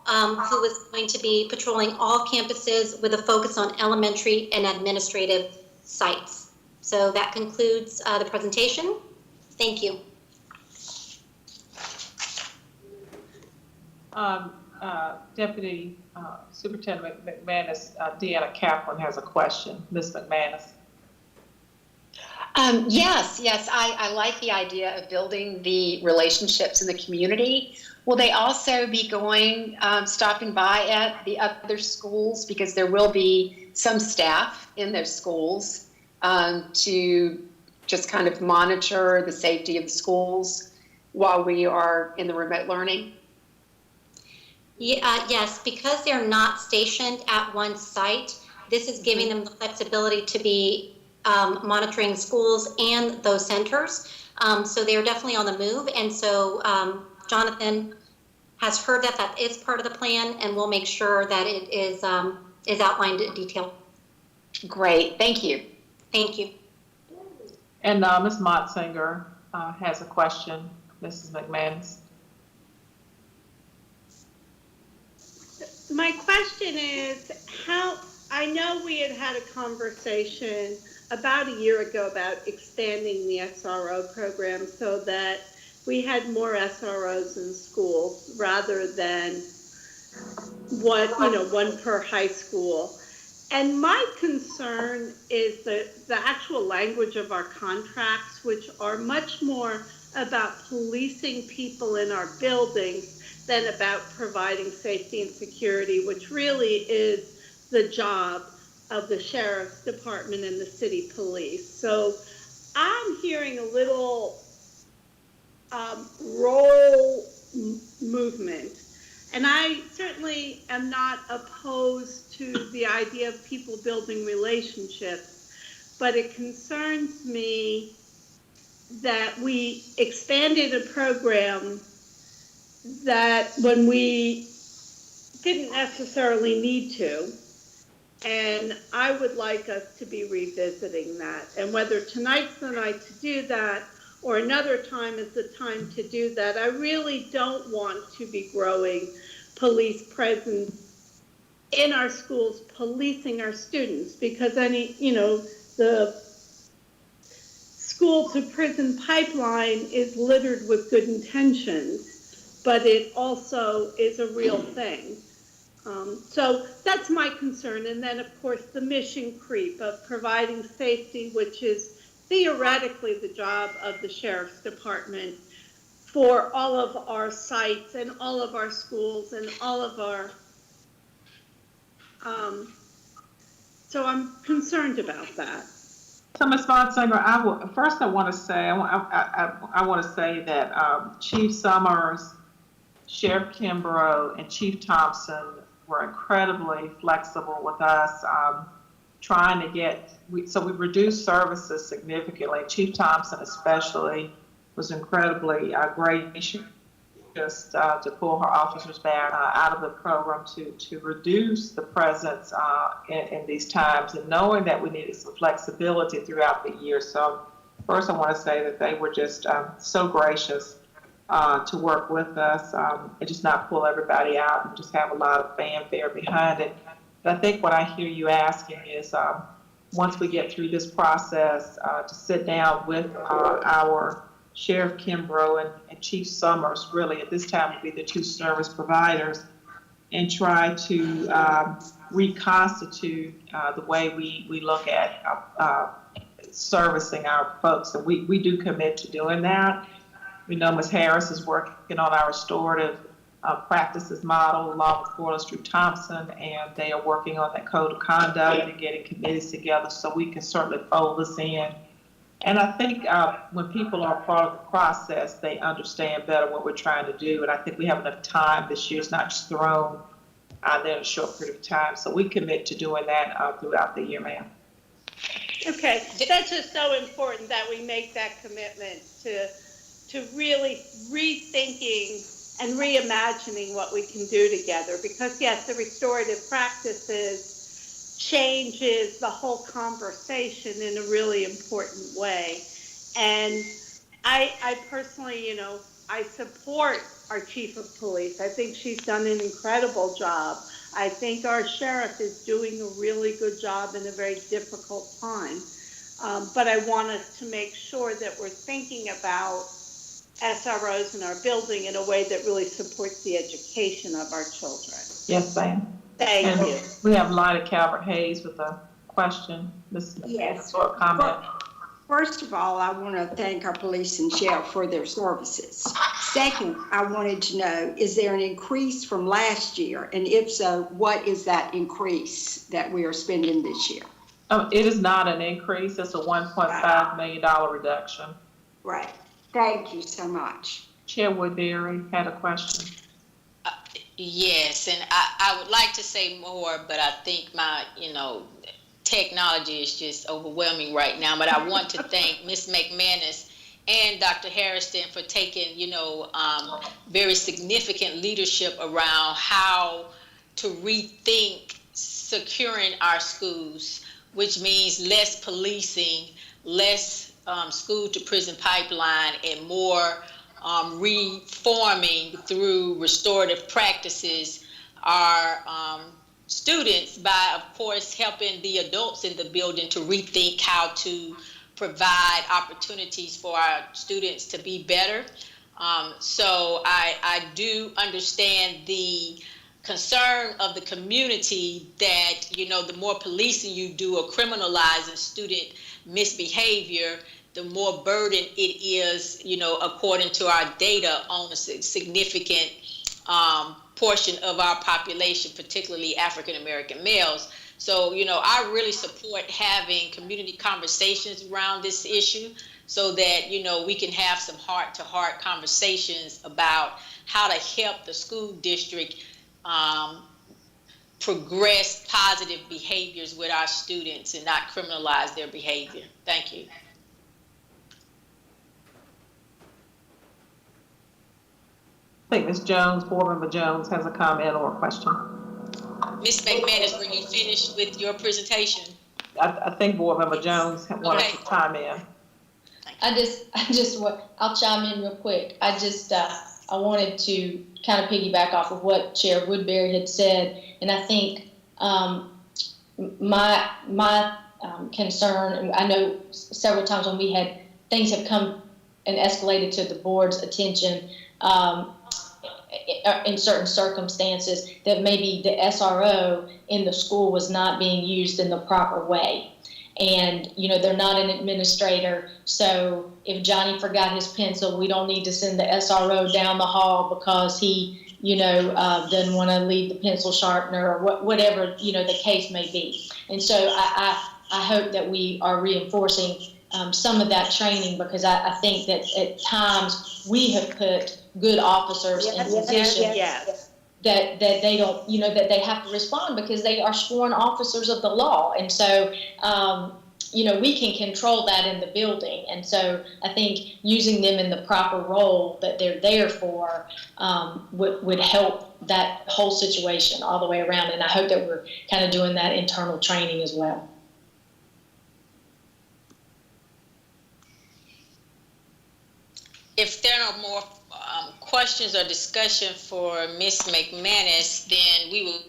who is going to be patrolling all campuses with a focus on elementary and administrative sites. So that concludes the presentation. Thank you. Deputy Superintendent McManus, Deanna Kaplan has a question. Ms. McManus. Yes, I like the idea of building the relationships in the community. Will they also be stopping by at the other schools, because there will be some staff in those schools to just kind of monitor the safety of the schools while we are in the remote learning? Yes, because they're not stationed at one site, this is giving them the flexibility to be monitoring schools and those centers. So they're definitely on the move. And so Jonathan has heard that is part of the plan, and we'll make sure that it is outlined in detail. Great, thank you. Thank you. And Ms. Motzinger has a question, Mrs. McManus. My question is, I know we had a conversation about a year ago about expanding the SRO program so that we had more SROs in schools rather than one per high school. And my concern is the actual language of our contracts, which are much more about policing people in our buildings than about providing safety and security, which really is the job of the sheriff's department and the city police. So I'm hearing a little role movement. And I certainly am not opposed to the idea of people building relationships, but it concerns me that we expanded a program that when we didn't necessarily need to. And I would like us to be revisiting that. And whether tonight's the night to do that or another time is the time to do that, I really don't want to be growing police presence in our schools, policing our students, because the school to prison pipeline is littered with good intentions, but it also is a real thing. So that's my concern. And then, of course, the mission creep of providing safety, which is theoretically the job of the sheriff's department for all of our sites and all of our schools and all of our, so I'm concerned about that. So, Ms. Motzinger, I want to say that Chief Summers, Sheriff Kimbrough, and Chief Thompson were incredibly flexible with us, trying to we reduced services significantly. Chief Thompson especially was incredibly gracious to pull her officers back out of the program to reduce the presence in these times, and knowing that we needed some flexibility throughout the year. So first, I want to say that they were just so gracious to work with us and just not pull everybody out and just have a lot of fanfare behind it. But I think what I hear you asking is once we get through this process to sit down with our Sheriff Kimbrough and Chief Summers, really at this time would be the two service providers, and try to reconstitute the way we look at servicing our folks. And we do commit to doing that. We know Ms. Harris is working on our restorative practices model along with Florida Street Thompson, and they are working on that code of conduct and getting committees together so we can certainly fold this in. And I think when people are part of the process, they understand better what we're trying to do. And I think we have enough time this year. It's not just thrown out there in a short period of time. So we commit to doing that throughout the year, ma'am. Okay, that's just so important that we make that commitment to really rethinking and reimagining what we can do together. Because yes, the restorative practices changes the whole conversation in a really important way. And I personally, I support our chief of police. I think she's done an incredible job. I think our sheriff is doing a really good job in a very difficult time. But I want us to make sure that we're thinking about SROs in our building in a way that really supports the education of our children. Yes, ma'am. Thank you. We have Lyda Calvert-Hayes with a question. Yes. Or comment. First of all, I want to thank our police and sheriff for their services. Second, I wanted to know, is there an increase from last year? And if so, what is that increase that we are spending this year? It is not an increase. It's a $1.5 million reduction. Right. Thank you so much. Chair Woodbury had a question. Yes, and I would like to say more, but I think my, technology is just overwhelming right now. But I want to thank Ms. McManus and Dr. Hairston for taking, very significant leadership around how to rethink securing our schools, which means less policing, less school to prison pipeline, and more reforming through restorative practices our students by, of course, helping the adults in the building to rethink how to provide opportunities for our students to be better. So I do understand the concern of the community that, the more policing you do or criminalizing student misbehavior, the more burden it is, according to our data, on a significant portion of our population, particularly African American males. So, I really support having community conversations around this issue so that, we can have some heart-to-heart conversations about how to help the school district progress positive behaviors with our students and not criminalize their behavior. Thank you. I think Ms. Jones, Board Member Jones, has a comment or a question. Ms. McManus, were you finished with your presentation? I think Board Member Jones wanted to chime in. I'll chime in real quick. I wanted to kind of piggyback off of what Chair Woodbury had said, and I think my concern, and I know several times when we had things have come and escalated to the board's attention in certain circumstances, that maybe the SRO in the school was not being used in the proper way. And, they're not an administrator. So if Johnny forgot his pencil, we don't need to send the SRO down the hall because he, doesn't want to leave the pencil sharpener or whatever, the case may be. And so I hope that we are reinforcing some of that training, because I think that at times we have put good officers in positions that they don't, that they have to respond because they are sworn officers of the law. And so we can control that in the building. And so I think using them in the proper role that they're there for would help that whole situation all the way around. And I hope that we're kind of doing that internal training as well. If there are no more questions or discussion for Ms. McManus, then we will.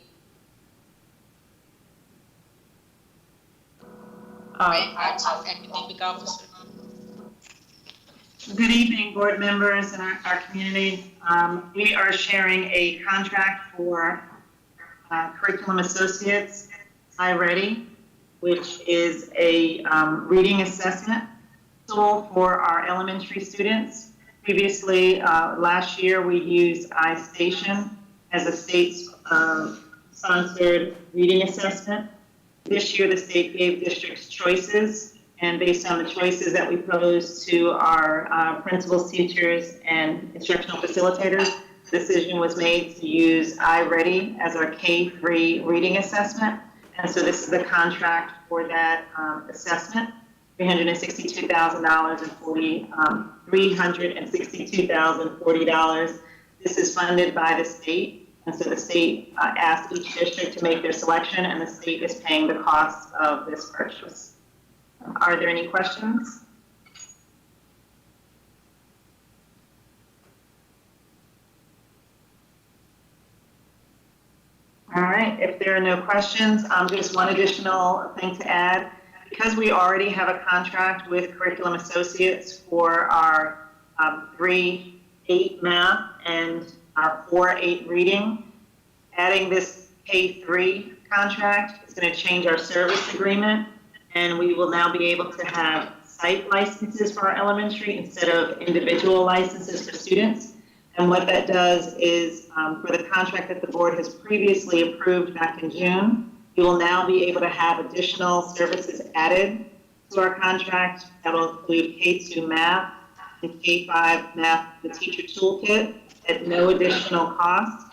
Academic officer. Good evening, board members and our community. We are sharing a contract for Curriculum Associates, iReady, which is a reading assessment tool for our elementary students. Previously, last year, we used iStation as a state-sponsored reading assessment. This year, the state gave districts choices, and based on the choices that we posed to our principals, teachers, and instructional facilitators, the decision was made to use iReady as our K-3 reading assessment. And so this is the contract for that assessment, $362,040. This is funded by the state. And so the state asked each district to make their selection, and the state is paying the cost of this purchase. Are there any questions? All right, if there are no questions, just one additional thing to add. Because we already have a contract with Curriculum Associates for our 3-8 math and our 4-8 reading, adding this K-3 contract is going to change our service agreement, and we will now be able to have site licenses for our elementary instead of individual licenses for students. And what that does is, for the contract that the board has previously approved back in June, we will now be able to have additional services added to our contract that will include K-2 math and K-5 math, the teacher toolkit, at no additional cost.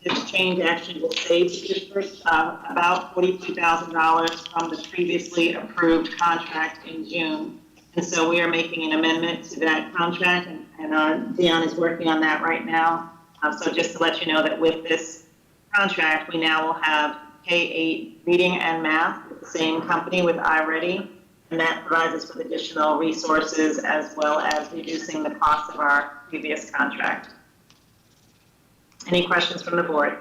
This change actually will save the district about $42,000 from the previously approved contract in June. And so we are making an amendment to that contract, and Dion is working on that right now. So just to let you know that with this contract, we now will have K-8 reading and math with the same company, with iReady, and that provides us with additional resources as well as reducing the cost of our previous contract. Any questions from the board?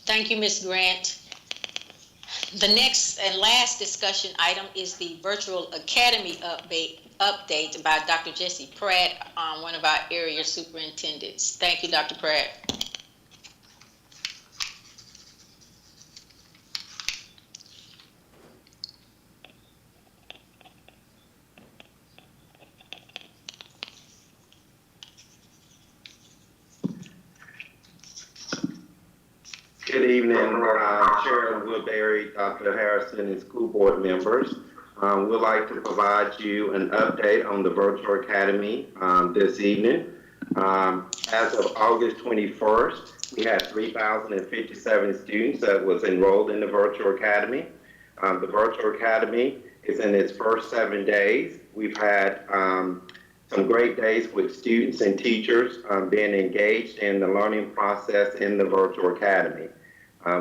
Thank you, Ms. Grant. The next and last discussion item is the Virtual Academy update by Dr. Jesse Pratt, one of our area superintendents. Thank you, Dr. Pratt. Good evening, Chair Woodbury, Dr. Harrison, and school board members. We'd like to provide you an update on the Virtual Academy this evening. As of August 21st, we had 3,057 students that was enrolled in the Virtual Academy. The Virtual Academy is in its first 7 days. We've had some great days with students and teachers being engaged in the learning process in the Virtual Academy.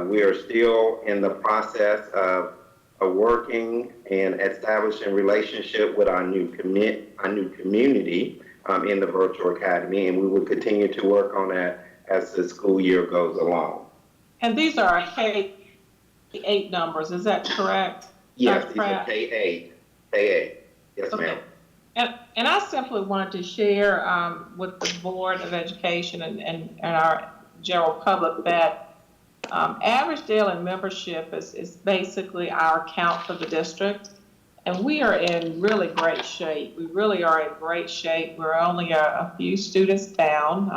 We are still in the process of working and establishing relationship with our new community in the Virtual Academy, and we will continue to work on that as the school year goes along. And these are our K-8 numbers, is that correct? Yes, these are K-8. K-8. Yes, okay. ma'am. And I simply wanted to share with the Board of Education and our general public that average daily membership is basically our count for the district. And we are in really great shape. We really are in great shape. We're only a few students down,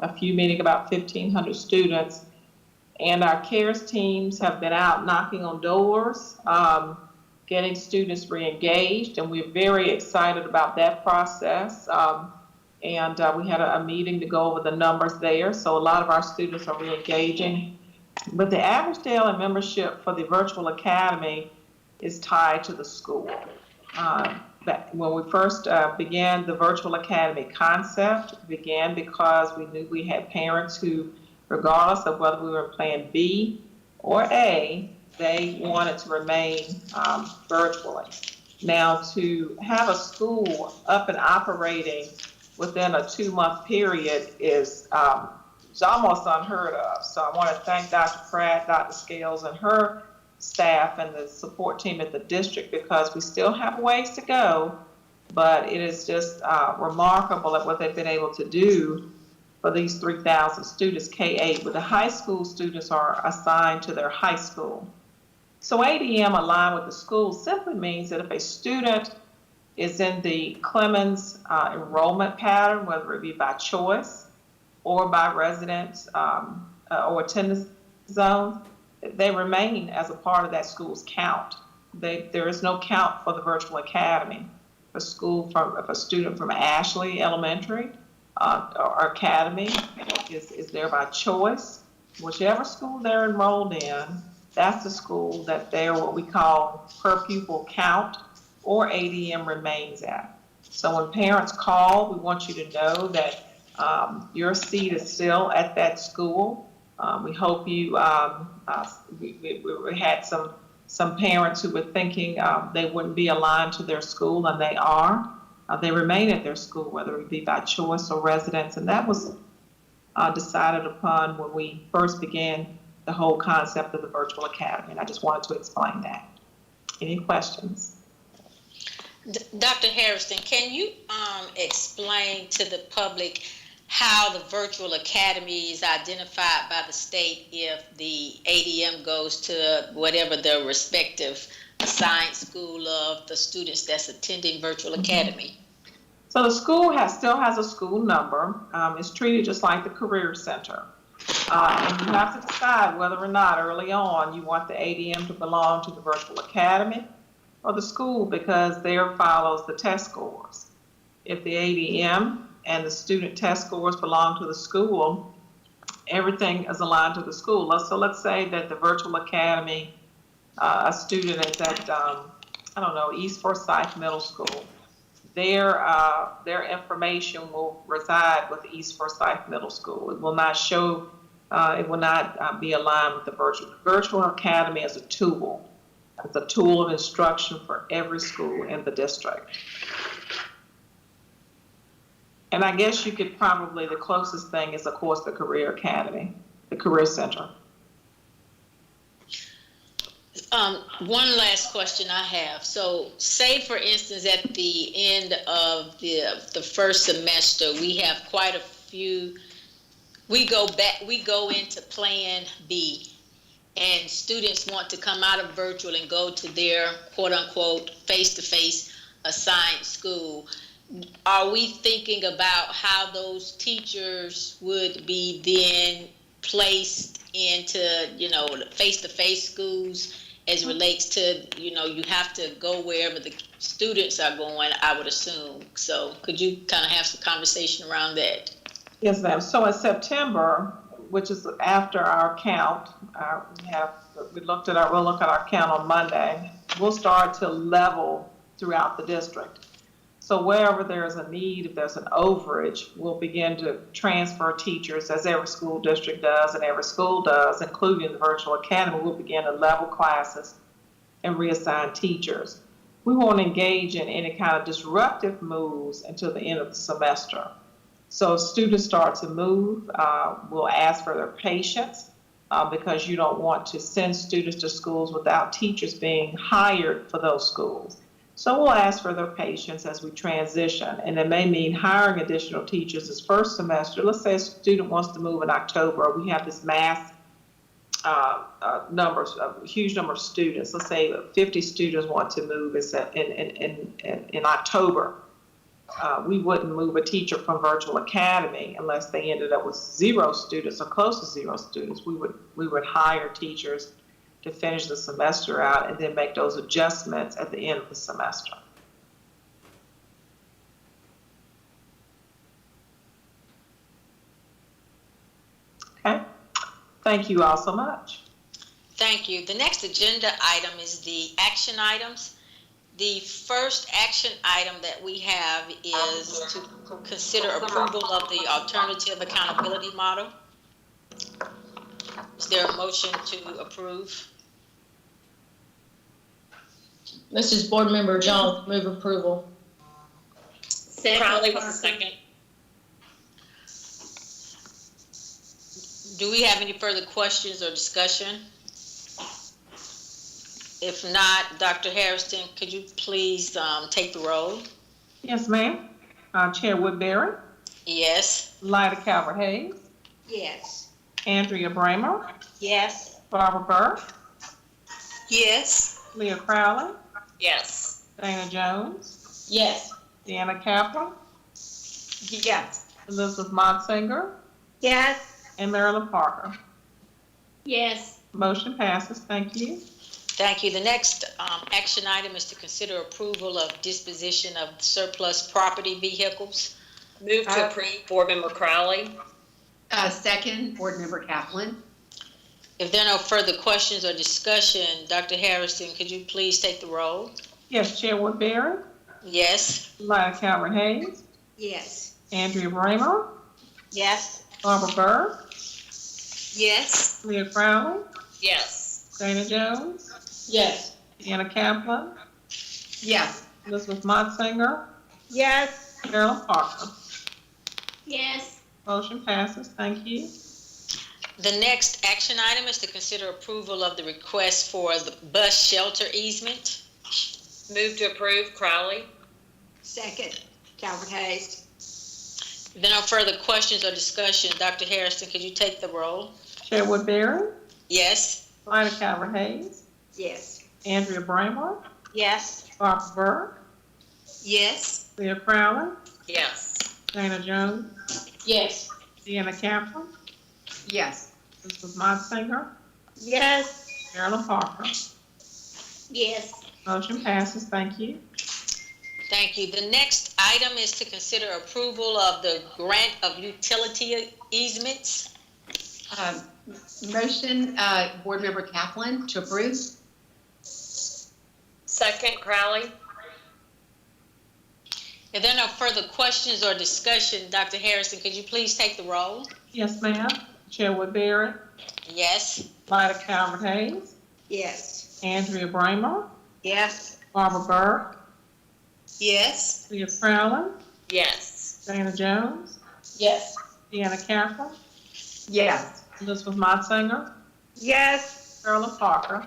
a few meaning about 1,500 students. And our CARES teams have been out knocking on doors, getting students re-engaged, and we're very excited about that process. We had a meeting to go over the numbers there. So a lot of our students are re-engaging. But the average daily membership for the virtual academy is tied to the school. When we first began the virtual academy concept, it began because we knew we had parents who, regardless of whether we were in plan B or A, they wanted to remain virtually. Now, to have a school up and operating within a 2-month period is it's almost unheard of. So I want to thank Dr. Pratt, Dr. Scales, and her staff and the support team at the district, because we still have ways to go, but it is just remarkable at what they've been able to do for these 3,000 students, K-8, but the high school students are assigned to their high school. So ADM aligned with the school simply means that if a student is in the Clemens enrollment pattern, whether it be by choice or by residence or attendance zone, they remain as a part of that school's count. There is no count for the virtual academy. If a student from Ashley Elementary or Academy is there by choice, whichever school they're enrolled in, that's the school that they're what we call per pupil count, or ADM remains at. So when parents call, we want you to know that your seat is still at that school. We hope you, we had some parents who were thinking they wouldn't be aligned to their school, and they are. They remain at their school, whether it be by choice or residence, and that was decided upon when we first began the whole concept of the virtual academy, and I just wanted to explain that. Any questions? Dr. Harrison, can you explain to the public how the virtual academy is identified by the state if the ADM goes to whatever the respective assigned school of the students that's attending virtual academy? So the school still has a school number. It's treated just like the Career Center. And you have to decide whether or not early on you want the ADM to belong to the virtual academy or the school, because there follows the test scores. If the ADM and the student test scores belong to the school, everything is aligned to the school. So let's say that the virtual academy, a student is at, East Forsyth Middle School. Their information will reside with East Forsyth Middle School. It will not show, it will not be aligned with the virtual academy as a tool. It's a tool of instruction for every school in the district. And I guess you could probably, the closest thing is, of course, the Career Academy, the Career Center. One last question I have. So say, for instance, at the end of the first semester, we have quite a few, we go into Plan B, and students want to come out of virtual and go to their quote-unquote face-to-face assigned school. Are we thinking about how those teachers would be then placed into, face-to-face schools as it relates to, you have to go wherever the students are going, I would assume. So could you kind of have some conversation around that? Yes, ma'am. So in September, which is after our count, we'll look at our count on Monday. We'll start to level throughout the district. So wherever there's a need, if there's an overage, we'll begin to transfer teachers, as every school district does and every school does, including the virtual academy. We'll begin to level classes and reassign teachers. We won't engage in any kind of disruptive moves until the end of the semester. So if students start to move, we'll ask for their patience because you don't want to send students to schools without teachers being hired for those schools. So we'll ask for their patience as we transition, and it may mean hiring additional teachers this first semester. Let's say a student wants to move in October. We have this mass huge number of students. Let's say 50 students want to move in October. We wouldn't move a teacher from virtual academy unless they ended up with 0 students or close to 0 students. We would hire teachers to finish the semester out and then make those adjustments at the end of the semester. Okay. Thank you all so much. Thank you. The next agenda item is the action items. The first action item that we have is to consider approval of the alternative accountability model. Is there a motion to approve? This is Board Member Jones, move approval. Crowley was the second. Do we have any further questions or discussion? If not, Dr. Hairston, could you please take the roll? Yes, ma'am. Chair Woodbury, Yes. Lyda Calvert-Hayes, Yes. Andrea Bramer, Yes. Barbara Burke, Yes. Leah Crowley, Yes. Dana Jones, Yes. Deanna Kaplan, Yes. Elizabeth Monsinger, Yes. and Marilyn Parker. Yes. Motion passes. Thank you. Thank you. The next action item is to consider approval of disposition of surplus property vehicles. Move to approve, Board Member Crowley. Second, Board Member Kaplan. If there are no further questions or discussion, Dr. Harrison, could you please take the roll? Yes, Chair Woodbury, Yes. Lyda Calvert-Hayes, Yes. Andrea Bramer, Yes. Barbara Burke, Yes. Leah Crowley, Yes. Dana Jones, Yes. Deanna Kaplan, Yes. Elizabeth Monsinger, Yes. Marilyn Parker. Yes. Motion passes. Thank you. The next action item is to consider approval of the request for the bus shelter easement. Move to approve, Crowley. Second, Calvert-Hayes. If there are no further questions or discussion, Dr. Harrison, could you take the roll? Chair Woodbury, Yes. Lyda Calvert-Hayes, Yes. Andrea Bramer, Yes. Barbara Burke, Yes. Leah Crowley, Yes. Dana Jones, Yes. Deanna Kaplan, Yes. Elizabeth Monsinger, Yes. Marilyn Parker. Yes. Motion passes. Thank you. Thank you. The next item is to consider approval of the grant of utility easements. Motion, Board Member Kaplan to approve. Second, Crowley. If there are no further questions or discussion, Dr. Harrison, could you please take the roll? Yes, ma'am. Chair Woodbury, Yes. Lyda Calvert-Hayes, Yes. Andrea Bramer, Yes. Barbara Burke, Yes. Leah Crowley, Yes. Dana Jones, Yes. Deanna Kaplan, Yes. Elizabeth Monsinger, Yes. Marilyn Parker.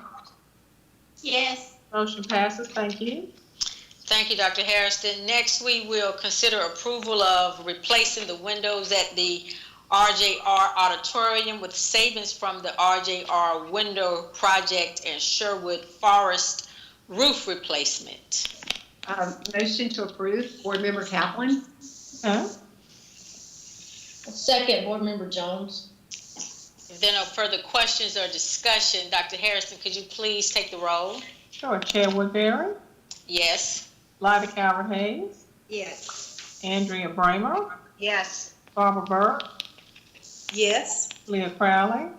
Yes. Motion passes. Thank you. Thank you, Dr. Harrison. Next, we will consider approval of replacing the windows at the RJR Auditorium with savings from the RJR window project and Sherwood Forest roof replacement. Motion to approve, Board Member Kaplan. Okay. Second, Board Member Jones. If there are no further questions or discussion, Dr. Harrison, could you please take the roll? Sure. Chair Woodbury, Yes. Lyda Calvert-Hayes, Yes. Andrea Bramer, Yes. Barbara Burke, Yes. Leah Crowley,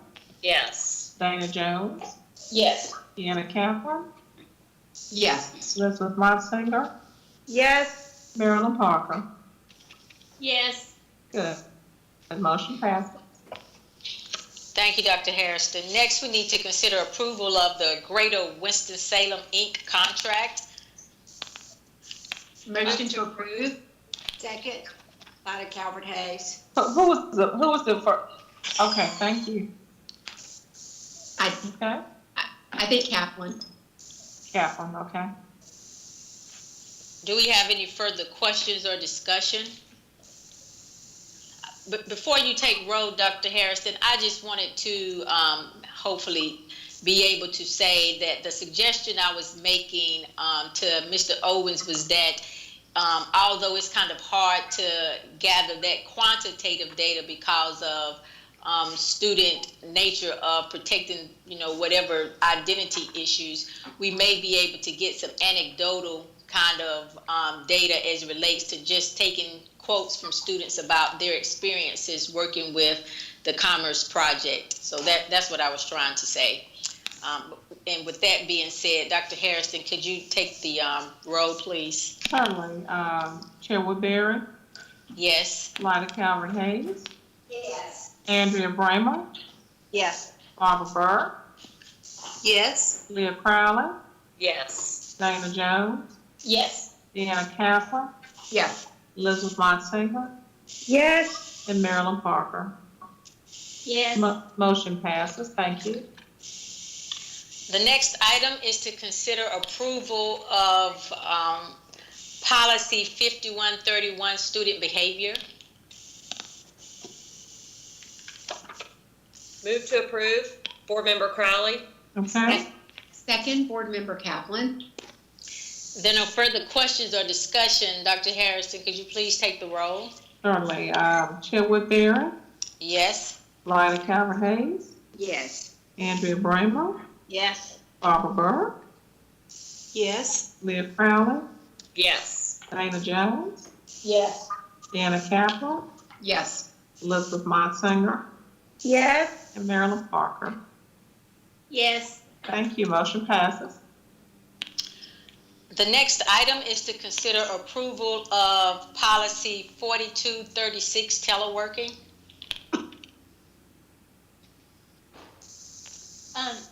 Yes. Dana Jones, Yes. Deanna Kaplan, Yes. Elizabeth Monsinger, Yes. Marilyn Parker. Yes. Good. The motion passes. Thank you, Dr. Harrison. Next, we need to consider approval of the Greater Winston-Salem, Inc. contract. Motion to approve. Second, Lyda Calvert-Hayes. Who was the first? Okay, thank you. Okay, I think Kaplan. Kaplan, okay. Do we have any further questions or discussion? But before you take roll, Dr. Harrison, I just wanted to hopefully be able to say that the suggestion I was making to Mr. Owens was that although it's kind of hard to gather that quantitative data because of student nature of protecting, whatever identity issues, we may be able to get some anecdotal kind of data as it relates to just taking quotes from students about their experiences working with the Commerce Project. So that's what I was trying to say. And with that being said, Dr. Harrison, could you take the roll, please? Certainly. Chair Woodbury, Yes. Lyda Calvert-Hayes, Yes. Andrea Bramer, Yes. Barbara Burke, Yes. Leah Crowley, Yes. Dana Jones, Yes. Deanna Kaplan, Yes. Elizabeth Monsinger, Yes. and Marilyn Parker. Yes. Motion passes. Thank you. The next item is to consider approval of policy 5131, student behavior. Move to approve. Board Member Crowley. Okay. Second, Board Member Kaplan. There are no further questions or discussion. Dr. Harrison, could you please take the roll? Certainly. Chair Woodbury, Yes. Lyda Calvert-Hayes, Yes. Andrea Bramer, Yes. Barbara Burke, Yes. Leah Crowley, Yes. Dana Jones, Yes. Deanna Kaplan, Yes. Elizabeth Monsinger, Yes. and Marilyn Parker. Yes. Thank you. Motion passes. The next item is to consider approval of policy 4236, teleworking.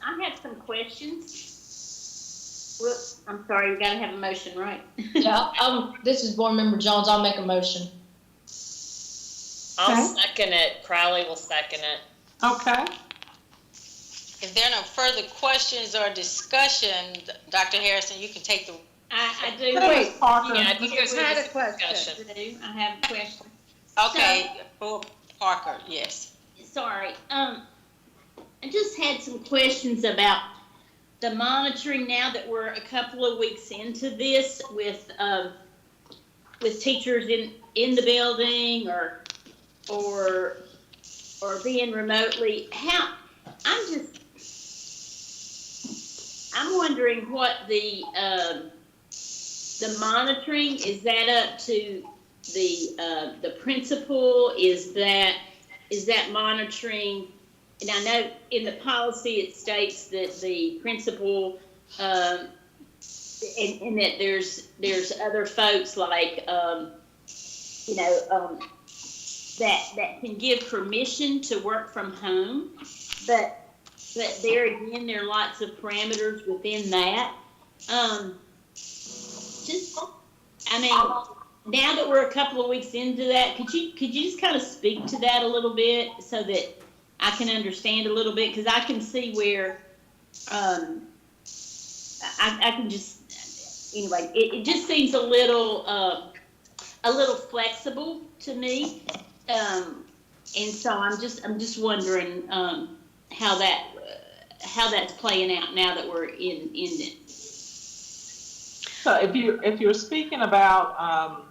I have some questions. Well, I'm sorry, we gotta have a motion, right? Yeah, this is Board Member Jones. I'll make a motion. I'll second it. Crowley will second it. Okay. If there are no further questions or discussion, Dr. Harrison, you can take the. I do. Wait, Parker. Yeah, I think it was I had a discussion. I have a question. Okay, for Parker, yes. Sorry, I just had some questions about the monitoring now that we're a couple of weeks into this with teachers in the building or being remotely. I'm wondering what the monitoring, is that up to the principal? Is that monitoring? And I know in the policy it states that the principal and that there's other folks like that can give permission to work from home, but there again there are lots of parameters within that. Now that we're a couple of weeks into that, could you just kind of speak to that a little bit so that I can understand a little bit, because I can see where I can just anyway. It just seems a little flexible to me, and so I'm just wondering how that's playing out now that we're in it. So if you're speaking about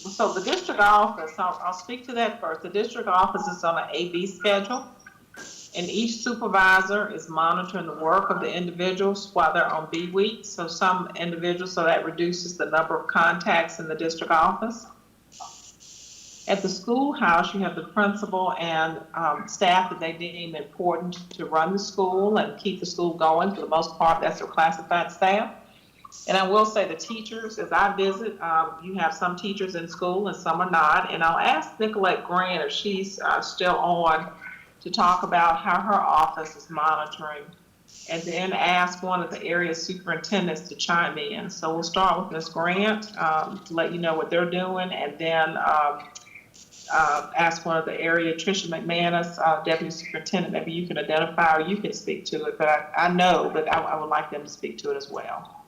so the district office, I'll speak to that first. The district office is on an A/B schedule, and each supervisor is monitoring the work of the individuals while they're on B week. So some individuals, so that reduces the number of contacts in the district office. At the schoolhouse, you have the principal and staff that they deem important to run the school and keep the school going. For the most part, that's their classified staff. And I will say the teachers, as I visit, you have some teachers in school and some are not. And I'll ask Nicolette Grant if she's still on to talk about how her office is monitoring, and then ask one of the area superintendents to chime in. So we'll start with Ms. Grant to let you know what they're doing, and then ask one of the area, Tricia McManus, Deputy Superintendent, maybe you can identify or you can speak to it, but I know that I would like them to speak to it as well.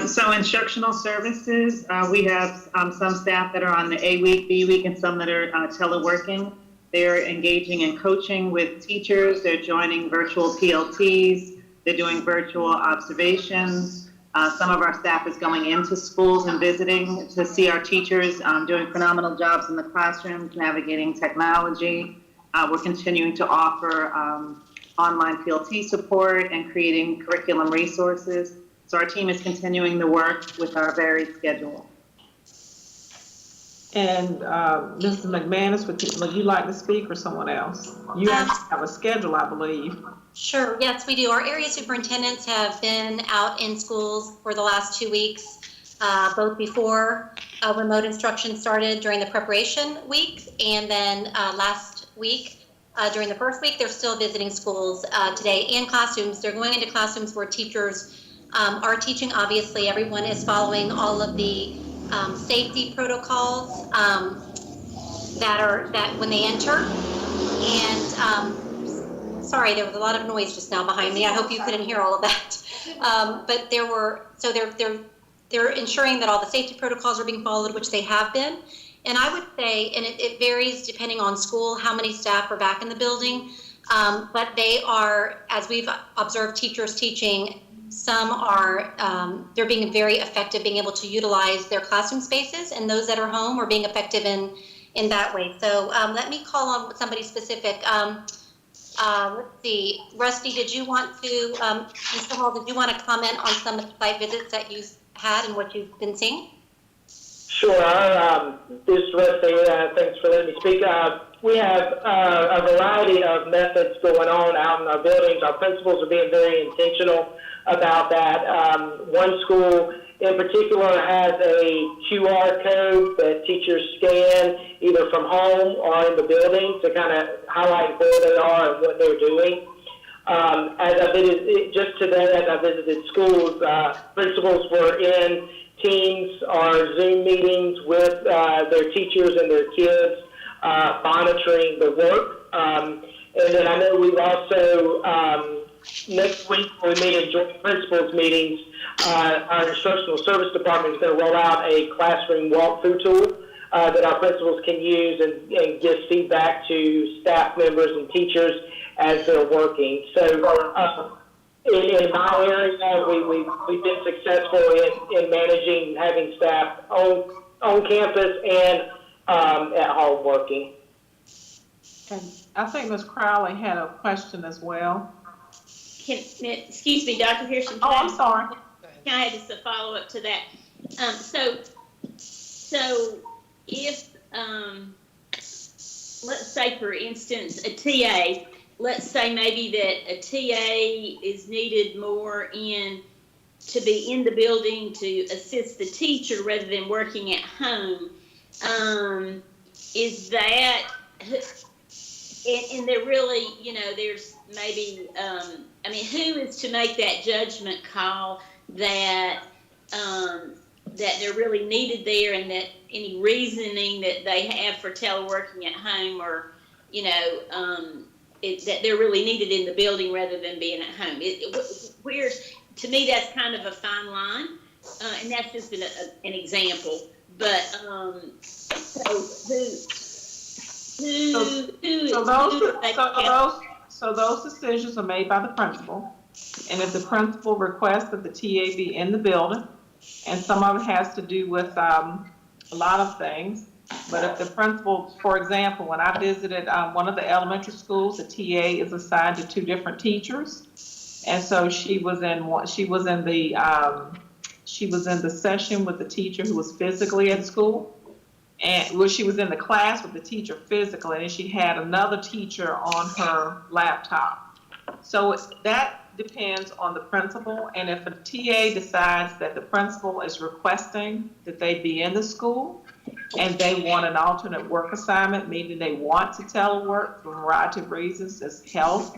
So instructional services, we have some staff that are on the A week, B week, and some that are teleworking. They're engaging in coaching with teachers. They're joining virtual PLTs. They're doing virtual observations. Some of our staff is going into schools and visiting to see our teachers doing phenomenal jobs in the classrooms, navigating technology. We're continuing to offer online PLT support and creating curriculum resources. So our team is continuing the work with our varied schedule. And Mrs. McManus, would you like to speak or someone else? You actually have a schedule, I believe. Sure, yes, we do. Our area superintendents have been out in schools for the last 2 weeks, both before remote instruction started during the preparation week, and then last week during the first week. They're still visiting schools today and classrooms. They're going into classrooms where teachers are teaching. Obviously, everyone is following all of the safety protocols that when they enter. And sorry, there was a lot of noise just now behind me. I hope you couldn't hear all of that. But they're ensuring that all the safety protocols are being followed, which they have been. And I would say, and it varies depending on school, how many staff are back in the building. But they are, as we've observed teachers teaching, some are, they're being very effective being able to utilize their classroom spaces, and those that are home are being effective in that way. So let me call on somebody specific. Let's see, Rusty, did you want to, Mr. Hall, did you want to comment on some of the site visits that you've had and what you've been seeing? Sure. This is Rusty. Thanks for letting me speak. We have a variety of methods going on out in our buildings. Our principals are being very intentional about that. One school in particular has a QR code that teachers scan either from home or in the building to kind of highlight where they are and what they're doing. As I visited just today, as I visited schools, principals were in Teams or Zoom meetings with their teachers and their kids, monitoring the work. And then I know we've also, next week when we meet in joint principals meetings, our instructional service department is going to roll out a classroom walkthrough tool that our principals can use and give feedback to staff members and teachers as they're working. So in my area, we've been successful in managing having staff on campus and at home working. And I think Ms. Crowley had a question as well. Excuse me, Dr. Harrison. I'm sorry. Can I add just a follow up to that? So if, let's say for instance, a TA, let's say maybe that a TA is needed more to be in the building to assist the teacher rather than working at home. Is that, and they're really, there's maybe, who is to make that judgment call that that they're really needed there, and that any reasoning that they have for teleworking at home, or that they're really needed in the building rather than being at home? To me, that's kind of a fine line, and that's just an example. But so those decisions are made by the principal, and if the principal requests that the TA be in the building, and some of it has to do with a lot of things. But if the principal, for example, when I visited one of the elementary schools, the TA is assigned to 2 different teachers, and so she was in the session with the teacher who was physically at school, and she was in the class with the teacher physically, and she had another teacher on her laptop. So that depends on the principal, and if a TA decides that the principal is requesting that they be in the school and they want an alternate work assignment, meaning they want to telework for a variety of reasons, as health,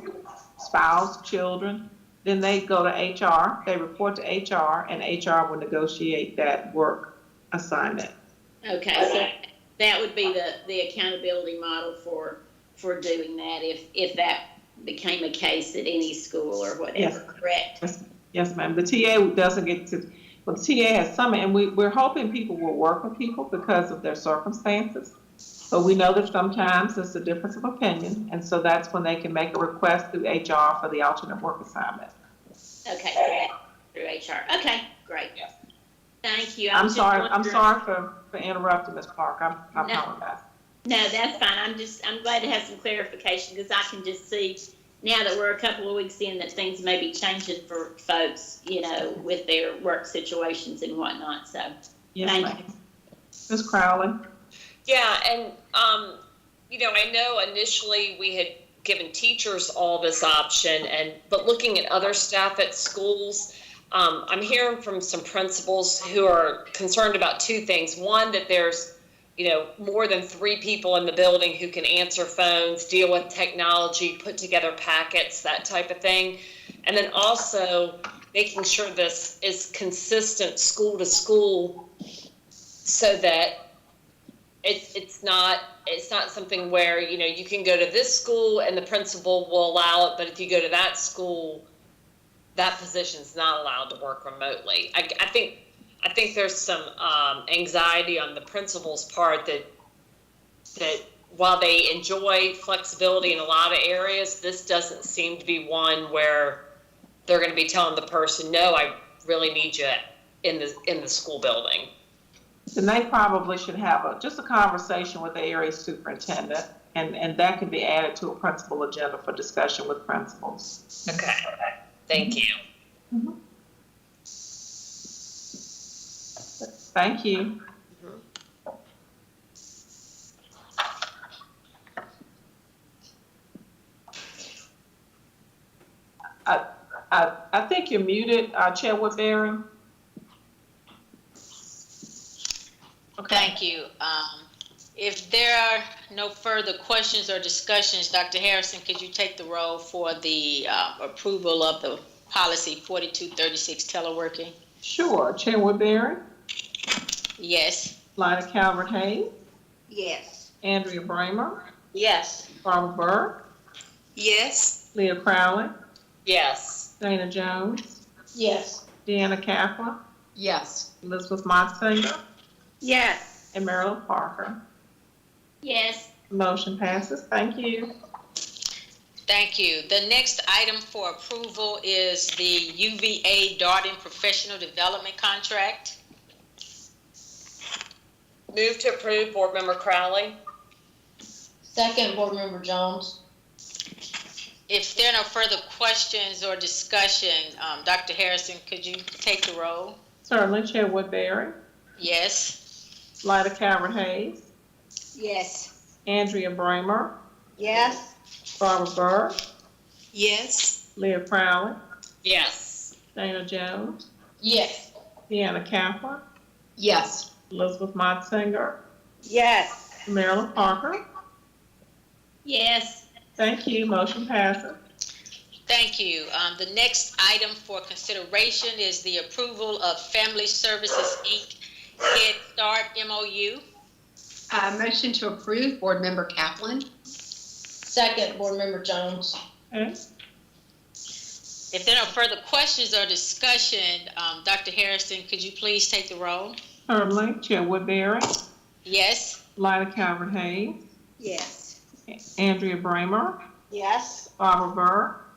spouse, children, then they go to HR, they report to HR, and HR will negotiate that work assignment. Okay, so that would be the accountability model for doing that if that became a case at any school or whatever, yes. Correct? Yes, ma'am. The TA doesn't get to, well, the TA has some, and we're hoping people will work with people because of their circumstances. But we know that sometimes there's a difference of opinion, and so that's when they can make a request through HR for the alternate work assignment. Okay, so through HR. Okay, great. Yes. Thank you. I'm sorry for interrupting, Ms. Park. I apologize. No, that's fine. I'm glad to have some clarification, because I can just see now that we're a couple of weeks in that things may be changing for folks, with their work situations and whatnot. So, yes, thank you. Ms. Crowley. Yeah, and I know initially we had given teachers all this option, but looking at other staff at schools, I'm hearing from some principals who are concerned about two things. One, that there's more than 3 people in the building who can answer phones, deal with technology, put together packets, that type of thing. And then also making sure this is consistent school to school, so that it's not something where you can go to this school and the principal will allow it, but if you go to that school, that position's not allowed to work remotely. I think there's some anxiety on the principal's part that while they enjoy flexibility in a lot of areas, this doesn't seem to be one where they're going to be telling the person, no, I really need you in the school building. Then they probably should have just a conversation with the area superintendent, and that can be added to a principal agenda for discussion with principals. Okay, thank you. Mm-hmm. Thank you. I think you're muted, Chair Woodbury. Thank you. If there are no further questions or discussions, Dr. Harrison, could you take the roll for the approval of the policy 4236 teleworking? Sure. Chair Woodbury? Yes. Lina Calvert-Hayes? Yes. Andrea Bramer? Yes. Barbara Burke? Yes. Leah Crowley? Yes. Dana Jones? Yes. Deanna Kaplan? Yes. Elizabeth Motsinger? Yes. And Marilyn Parker? Yes. Motion passes. Thank you. Thank you. The next item for approval is the UVA Darden Professional Development Contract. Move to approve, Board Member Crowley. Second, Board Member Jones. If there are no further questions or discussion, Dr. Harrison, could you take the roll? Certainly. Chair Woodbury? Yes. Lina Calvert-Hayes? Yes. Andrea Bramer? Yes. Barbara Burke? Yes. Leah Crowley? Yes. Dana Jones? Yes. Deanna Kaplan? Yes. Elizabeth Motsinger? Yes. Marilyn Parker? Yes. Thank you. Motion passes. Thank you. The next item for consideration is the approval of Family Services, Inc. Head Start MOU. Motion to approve, Board Member Kaplan. Second, Board Member Jones. Okay. If there are no further questions or discussion, Dr. Harrison, could you please take the roll? Certainly. Chair Woodbury? Yes. Lina Calvert-Hayes? Yes. Andrea Bramer? Yes. Barbara Burke?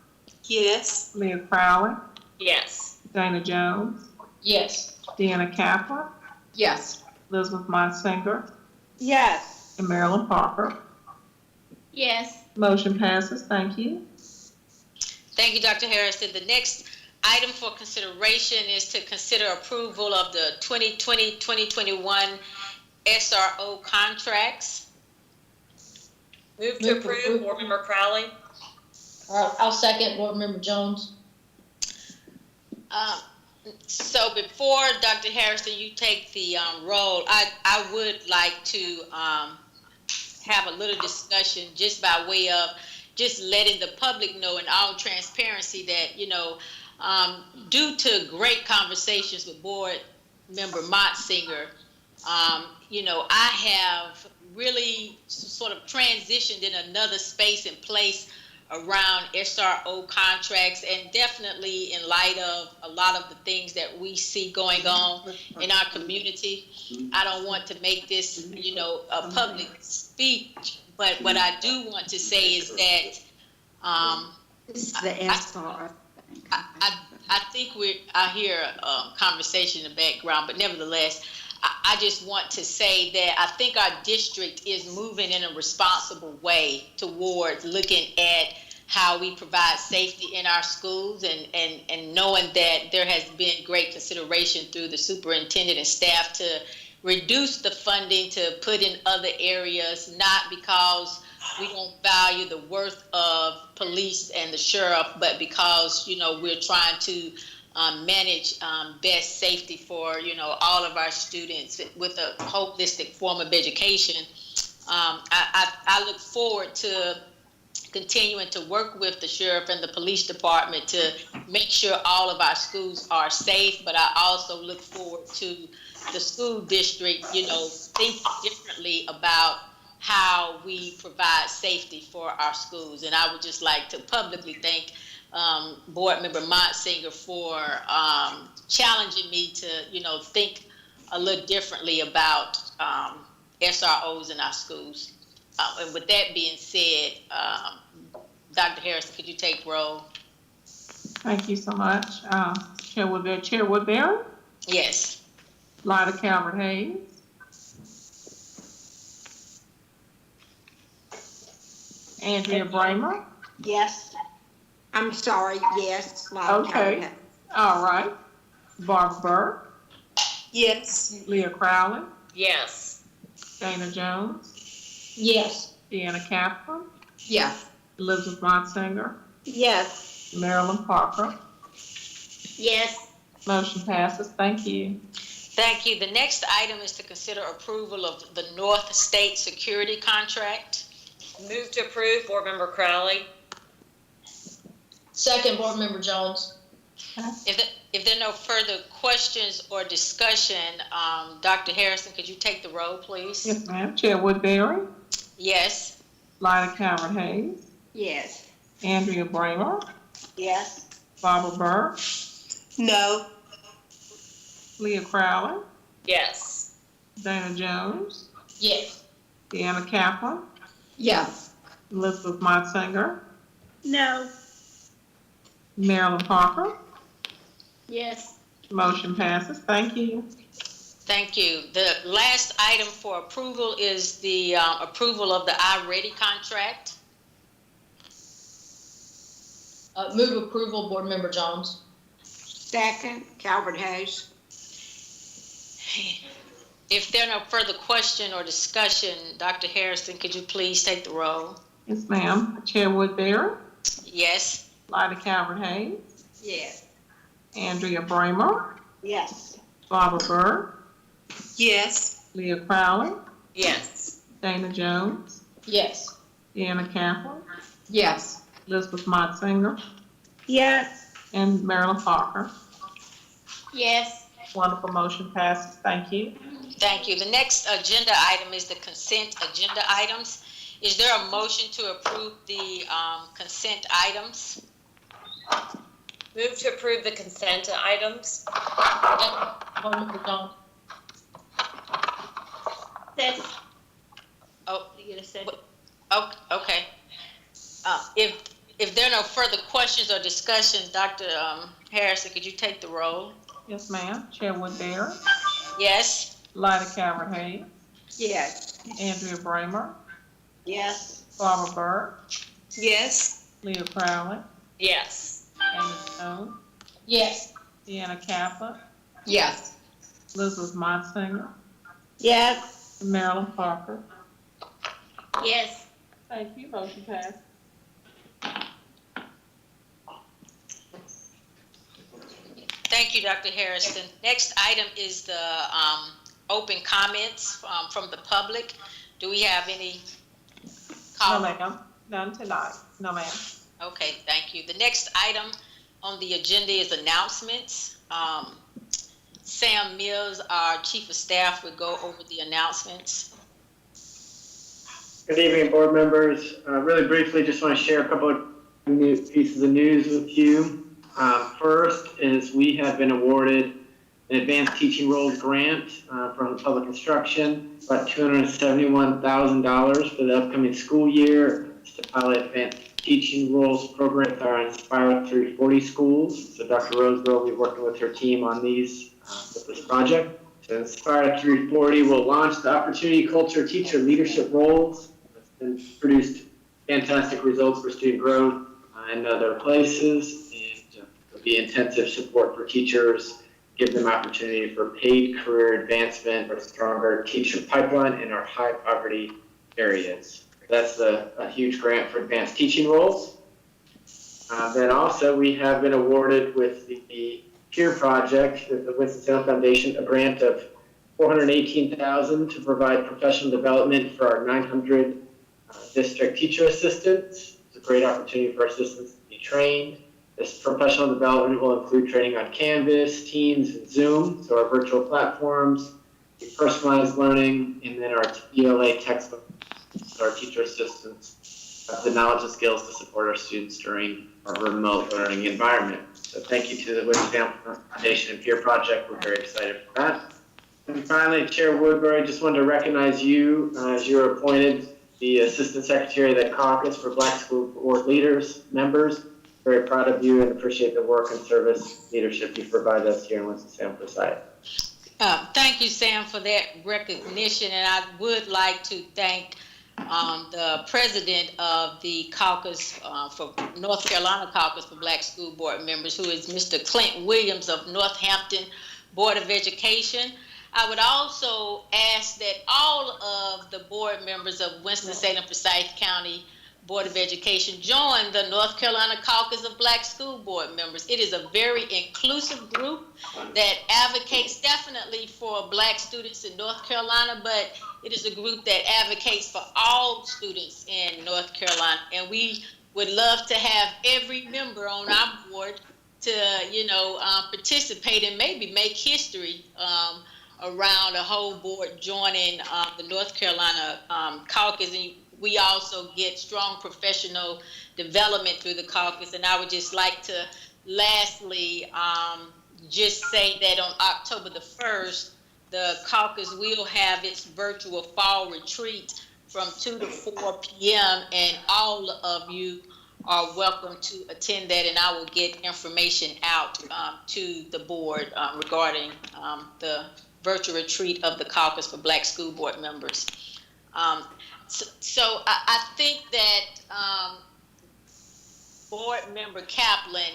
Yes. Leah Crowley? Yes. Dana Jones? Yes. Deanna Kaplan? Yes. Elizabeth Motsinger? Yes. And Marilyn Parker? Yes. Motion passes. Thank you. Thank you, Dr. Harrison. The next item for consideration is to consider approval of the 2020-2021 SRO contracts. Move to approve, Board Member Crowley. I'll second, Board Member Jones. So before Dr. Harrison, you take the roll, I would like to have a little discussion just by way of just letting the public know in all transparency that, due to great conversations with Board Member Motsinger, I have really sort of transitioned in another space and place around SRO contracts, and definitely in light of a lot of the things that we see going on in our community. I don't want to make this, a public speech, but what I do want to say is that This is the SR. I think I hear a conversation in the background, but nevertheless, I just want to say that I think our district is moving in a responsible way towards looking at how we provide safety in our schools, and knowing that there has been great consideration through the superintendent and staff to reduce the funding to put in other areas, not because we don't value the worth of police and the sheriff, but because, we're trying to manage best safety for, all of our students with a holistic form of education. I look forward to continuing to work with the sheriff and the police department to make sure all of our schools are safe, but I also look forward to the school district, thinking differently about how we provide safety for our schools. And I would just like to publicly thank Board Member Montsinger for challenging me to, think a little differently about SROs in our schools. And with that being said, Dr. Harrison, could you take roll? Thank you so much. Chair Woodbury? Yes. Lyda Calvert-Hayes? Andrea Bramer? Yes. I'm sorry, yes. Okay. All right. Barbara Burke? Yes. Leah Crowley? Yes. Dana Jones? Yes. Deanna Kaplan? Yes. Elizabeth Montsinger? Yes. Marilyn Parker? Yes. Motion passes. Thank you. Thank you. The next item is to consider approval of the North State Security Contract. Move to approve, Board Member Crowley. Second, Board Member Jones. If there are no further questions or discussion, Dr. Harrison, could you take the roll, please? Yes, ma'am. Chair Woodbury? Yes. Lyda Calvert-Hayes? Yes. Andrea Bramer? Yes. Barbara Burke? No. Leah Crowley? Yes. Dana Jones? Yes. Deanna Kaplan? Yes. Elizabeth Montsinger? No. Marilyn Parker? Yes. Motion passes. Thank you. Thank you. The last item for approval is the approval of the iReady contract. Move approval, Board Member Jones. Second, Calvert-Hayes. If there are no further question or discussion, Dr. Harrison, could you please take the roll? Yes, ma'am. Chair Woodbury? Yes. Lyda Calvert-Hayes? Yes. Andrea Bramer? Yes. Barbara Burke? Yes. Leah Crowley? Yes. Dana Jones? Yes. Deanna Kaplan? Yes. Elizabeth Montsinger? Yes. And Marilyn Parker? Yes. Wonderful. Motion passes. Thank you. Thank you. The next agenda item is the consent agenda items. Is there a motion to approve the consent items? Move to approve the consent items. Board Member Jones. That's. Oh, You get a second? okay. If there are no further questions or discussion, Dr. Harrison, could you take the roll? Yes, ma'am. Chair Woodbury? Yes. Lyda Calvert-Hayes? Yes. Andrea Bramer? Yes. Barbara Burke? Yes. Leah Crowley? Yes. Dana Jones? Yes. Deanna Kaplan? Yes. Elizabeth Montsinger? Yes. And Marilyn Parker? Yes. Thank you. Motion passed. Thank you, Dr. Harrison. Next item is the open comments from the public. Do we have any No, comments? ma'am. None tonight. No, ma'am. Okay, thank you. The next item on the agenda is announcements. Sam Mills, our Chief of Staff, will go over the announcements. Good evening, board members. Really briefly, just want to share a couple of new pieces of news with you. First is we have been awarded an advanced teaching roles grant from Public Instruction, about $271,000 for the upcoming school year. It's to pilot advanced teaching roles program with our Inspire 340 schools. So Dr. Roseville will be working with her team on these with this project. So Inspire 340 will launch the Opportunity Culture Teacher Leadership Roles. It's been produced fantastic results for student growth in other places, and there'll be intensive support for teachers give them opportunity for paid career advancement or stronger teacher pipeline in our high poverty areas. That's a huge grant for advanced teaching roles. Then also we have been awarded with the Peer Project with the Winston-Salem Foundation, a grant of $418,000 to provide professional development for our 900 district teacher assistants. It's a great opportunity for assistants to be trained. This professional development will include training on Canvas, Teams, and Zoom, so our virtual platforms, personalized learning, and then our ELA textbook, so our teacher assistants have the knowledge and skills to support our students during our remote learning environment. So thank you to the Winston-Salem Foundation and Peer Project. We're very excited for that. And finally, Chair Woodbury, just wanted to recognize you as you were appointed the Assistant Secretary of the Caucus for Black School Board Leaders, members. Very proud of you and appreciate the work and service leadership you provide us here in Winston-Salem Society. Thank you, Sam, for that recognition, and I would like to thank the president of the caucus for North Carolina Caucus for Black School Board Members, who is Mr. Clint Williams of Northampton Board of Education. I would also ask that all of the board members of Winston-Salem Forsyth County Board of Education join the North Carolina Caucus of Black School Board Members. It is a very inclusive group that advocates definitely for Black students in North Carolina, but it is a group that advocates for all students in North Carolina. And we would love to have every member on our board to, participate and maybe make history around a whole board joining the North Carolina caucus. And we also get strong professional development through the caucus. And I would just like to lastly just say that on October the 1st, the caucus will have its virtual fall retreat from 2 to 4 p.m. and all of you are welcome to attend that, and I will get information out to the board regarding the virtual retreat of the Caucus for Black School Board Members. So I think that Board Member Kaplan,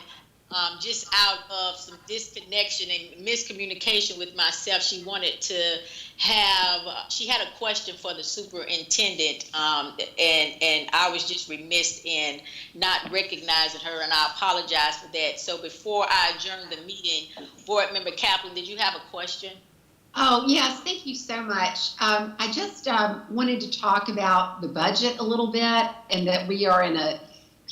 just out of some disconnection and miscommunication with myself, she wanted to have, she had a question for the superintendent, and I was just remiss in not recognizing her, and I apologize for that. So before I adjourn the meeting, Board Member Kaplan, did you have a question? Oh, yes, thank you so much. I just wanted to talk about the budget a little bit, and that we are in a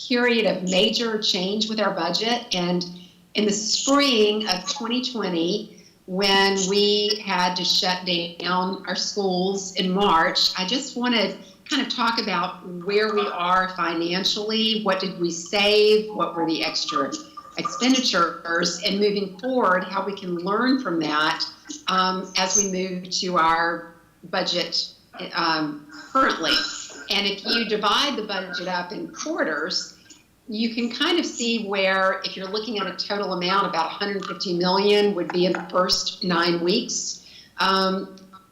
period of major change with our budget. And in the spring of 2020, when we had to shut down our schools in March, I just want to kind of talk about where we are financially, what did we save, what were the extra expenditures, and moving forward, how we can learn from that as we move to our budget currently. And if you divide the budget up in quarters, you can kind of see where, if you're looking at a total amount, about 150 million would be in the first 9 weeks.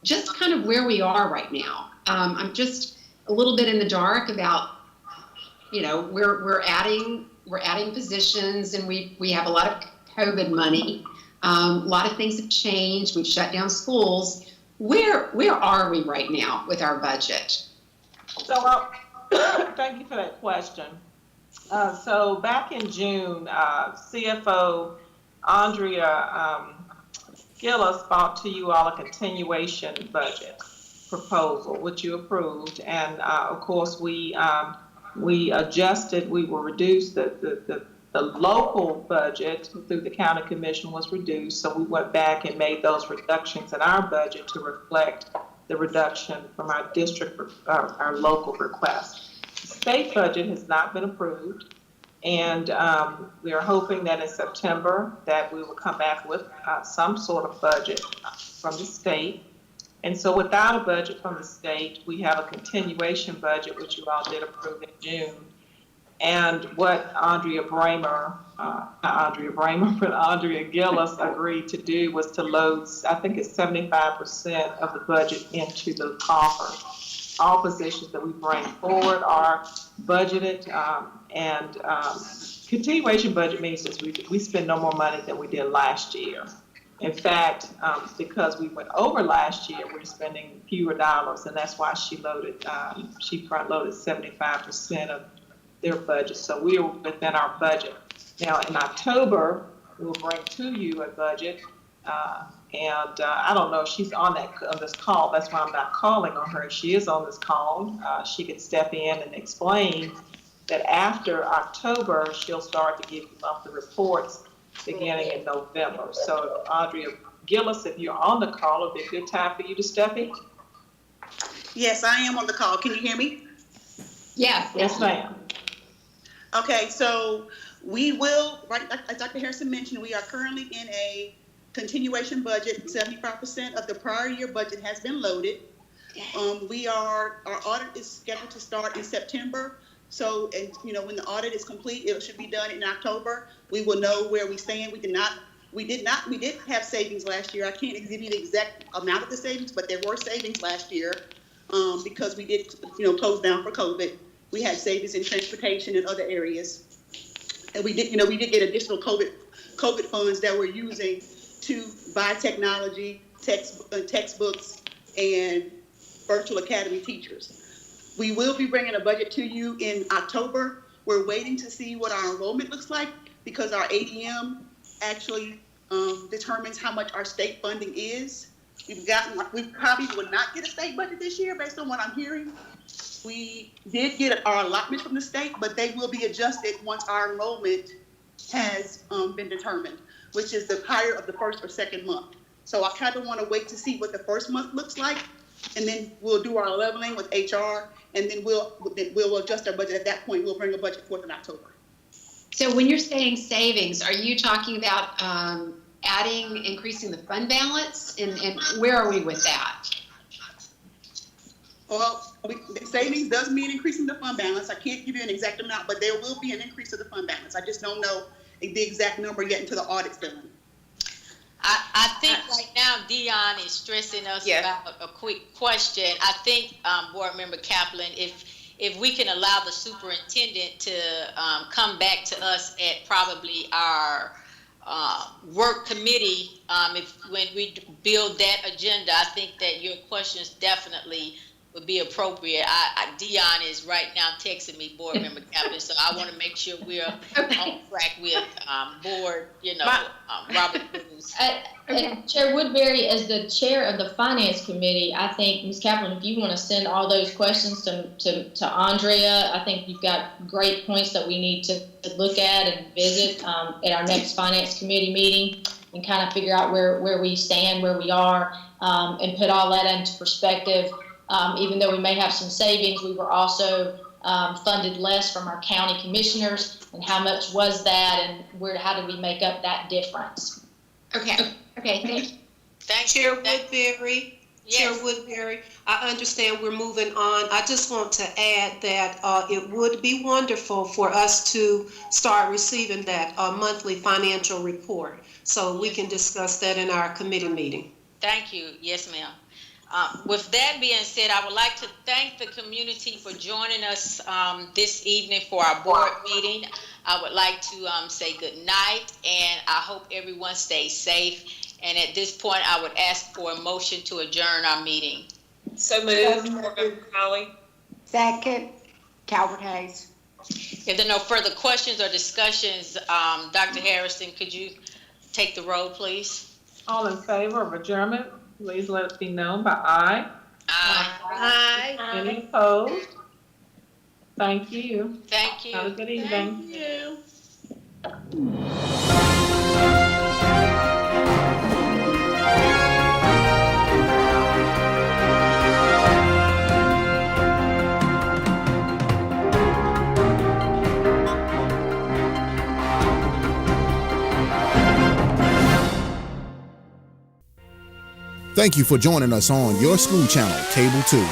Just kind of where we are right now. I'm just a little bit in the dark about, we're adding positions, and we have a lot of COVID money. A lot of things have changed. We've shut down schools. Where are we right now with our budget? So thank you for that question. So back in June, CFO Andrea Gillis brought to you all a continuation budget proposal, which you approved. And of course, we adjusted, we will reduce the local budget through the county commission was reduced. So we went back and made those reductions in our budget to reflect the reduction from our district, our local request. The state budget has not been approved, and we are hoping that in September that we will come back with some sort of budget from the state. And so without a budget from the state, we have a continuation budget, which you all did approve in June. And what Andrea Gillis agreed to do was to load, I think it's 75% of the budget into the coffer. All positions that we bring forward are budgeted, and continuation budget means that we spend no more money than we did last year. In fact, because we went over last year, we're spending fewer dollars, and that's why she front loaded 75% of their budget. So we are within our budget. Now in October, we'll bring to you a budget, and I don't know if she's on this call. That's why I'm not calling on her. If she is on this call, she could step in and explain that after October, she'll start to give you monthly reports beginning in November. So Andrea Gillis, if you're on the call, it'll be a good time for you to step in. Yes, I am on the call. Can you hear me? Yes. Yes, ma'am. Okay, so we will, right, as Dr. Harrison mentioned, we are currently in a continuation budget. 75% of the prior year budget has been loaded. Our audit is scheduled to start in September. So, and when the audit is complete, it should be done in October. We will know where we stand. We did have savings last year. I can't give you the exact amount of the savings, but there were savings last year because we did, close down for COVID. We had savings in transportation and other areas. And we did get additional COVID funds that we're using to buy technology, textbooks, and virtual academy teachers. We will be bringing a budget to you in October. We're waiting to see what our enrollment looks like because our ADM actually determines how much our state funding is. We probably will not get a state budget this year based on what I'm hearing. We did get our allotments from the state, but they will be adjusted once our enrollment has been determined, which is the higher of the first or second month. So I kind of want to wait to see what the first month looks like, and then we'll do our leveling with HR, and then we'll adjust our budget. At that point, we'll bring a budget forth in October. So when you're saying savings, are you talking about increasing the fund balance, and where are we with that? Well, savings does mean increasing the fund balance. I can't give you an exact amount, but there will be an increase of the fund balance. I just don't know the exact number yet until the audit's done. I think right now Dion is stressing us about a quick question. I think, Board Member Kaplan, if we can allow the superintendent to come back to us at probably our work committee, when we build that agenda, I think that your questions definitely would be appropriate. Dion is right now texting me, Board Member Kaplan, so I want to make sure we're on track with Board, Robert Cruz. Chair Woodbury, as the chair of the Finance Committee, I think, Ms. Kaplan, if you want to send all those questions to Andrea, I think you've got great points that we need to look at and visit at our next Finance Committee meeting and kind of figure out where we stand, where we are, and put all that into perspective. Even though we may have some savings, we were also funded less from our county commissioners, and how much was that, and how did we make up that difference? Okay, thank you. Chair Woodbury, Chair Woodbury, I understand we're moving on. I just want to add that it would be wonderful for us to start receiving that monthly financial report, so we can discuss that in our committee meeting. Thank you. Yes, ma'am. With that being said, I would like to thank the community for joining us this evening for our board meeting. I would like to say good night, and I hope everyone stays safe. And at this point, I would ask for a motion to adjourn our meeting. So moved, Board Member Crowley. Second, Calvert Hayes. If there are no further questions or discussions, Dr. Harrison, could you take the roll, please? All in favor of adjournment, please let it be known by aye. Aye. Any opposed? Thank you. Thank you. Have a good evening. Thank you. Thank you for joining us on your school channel, Cable 2.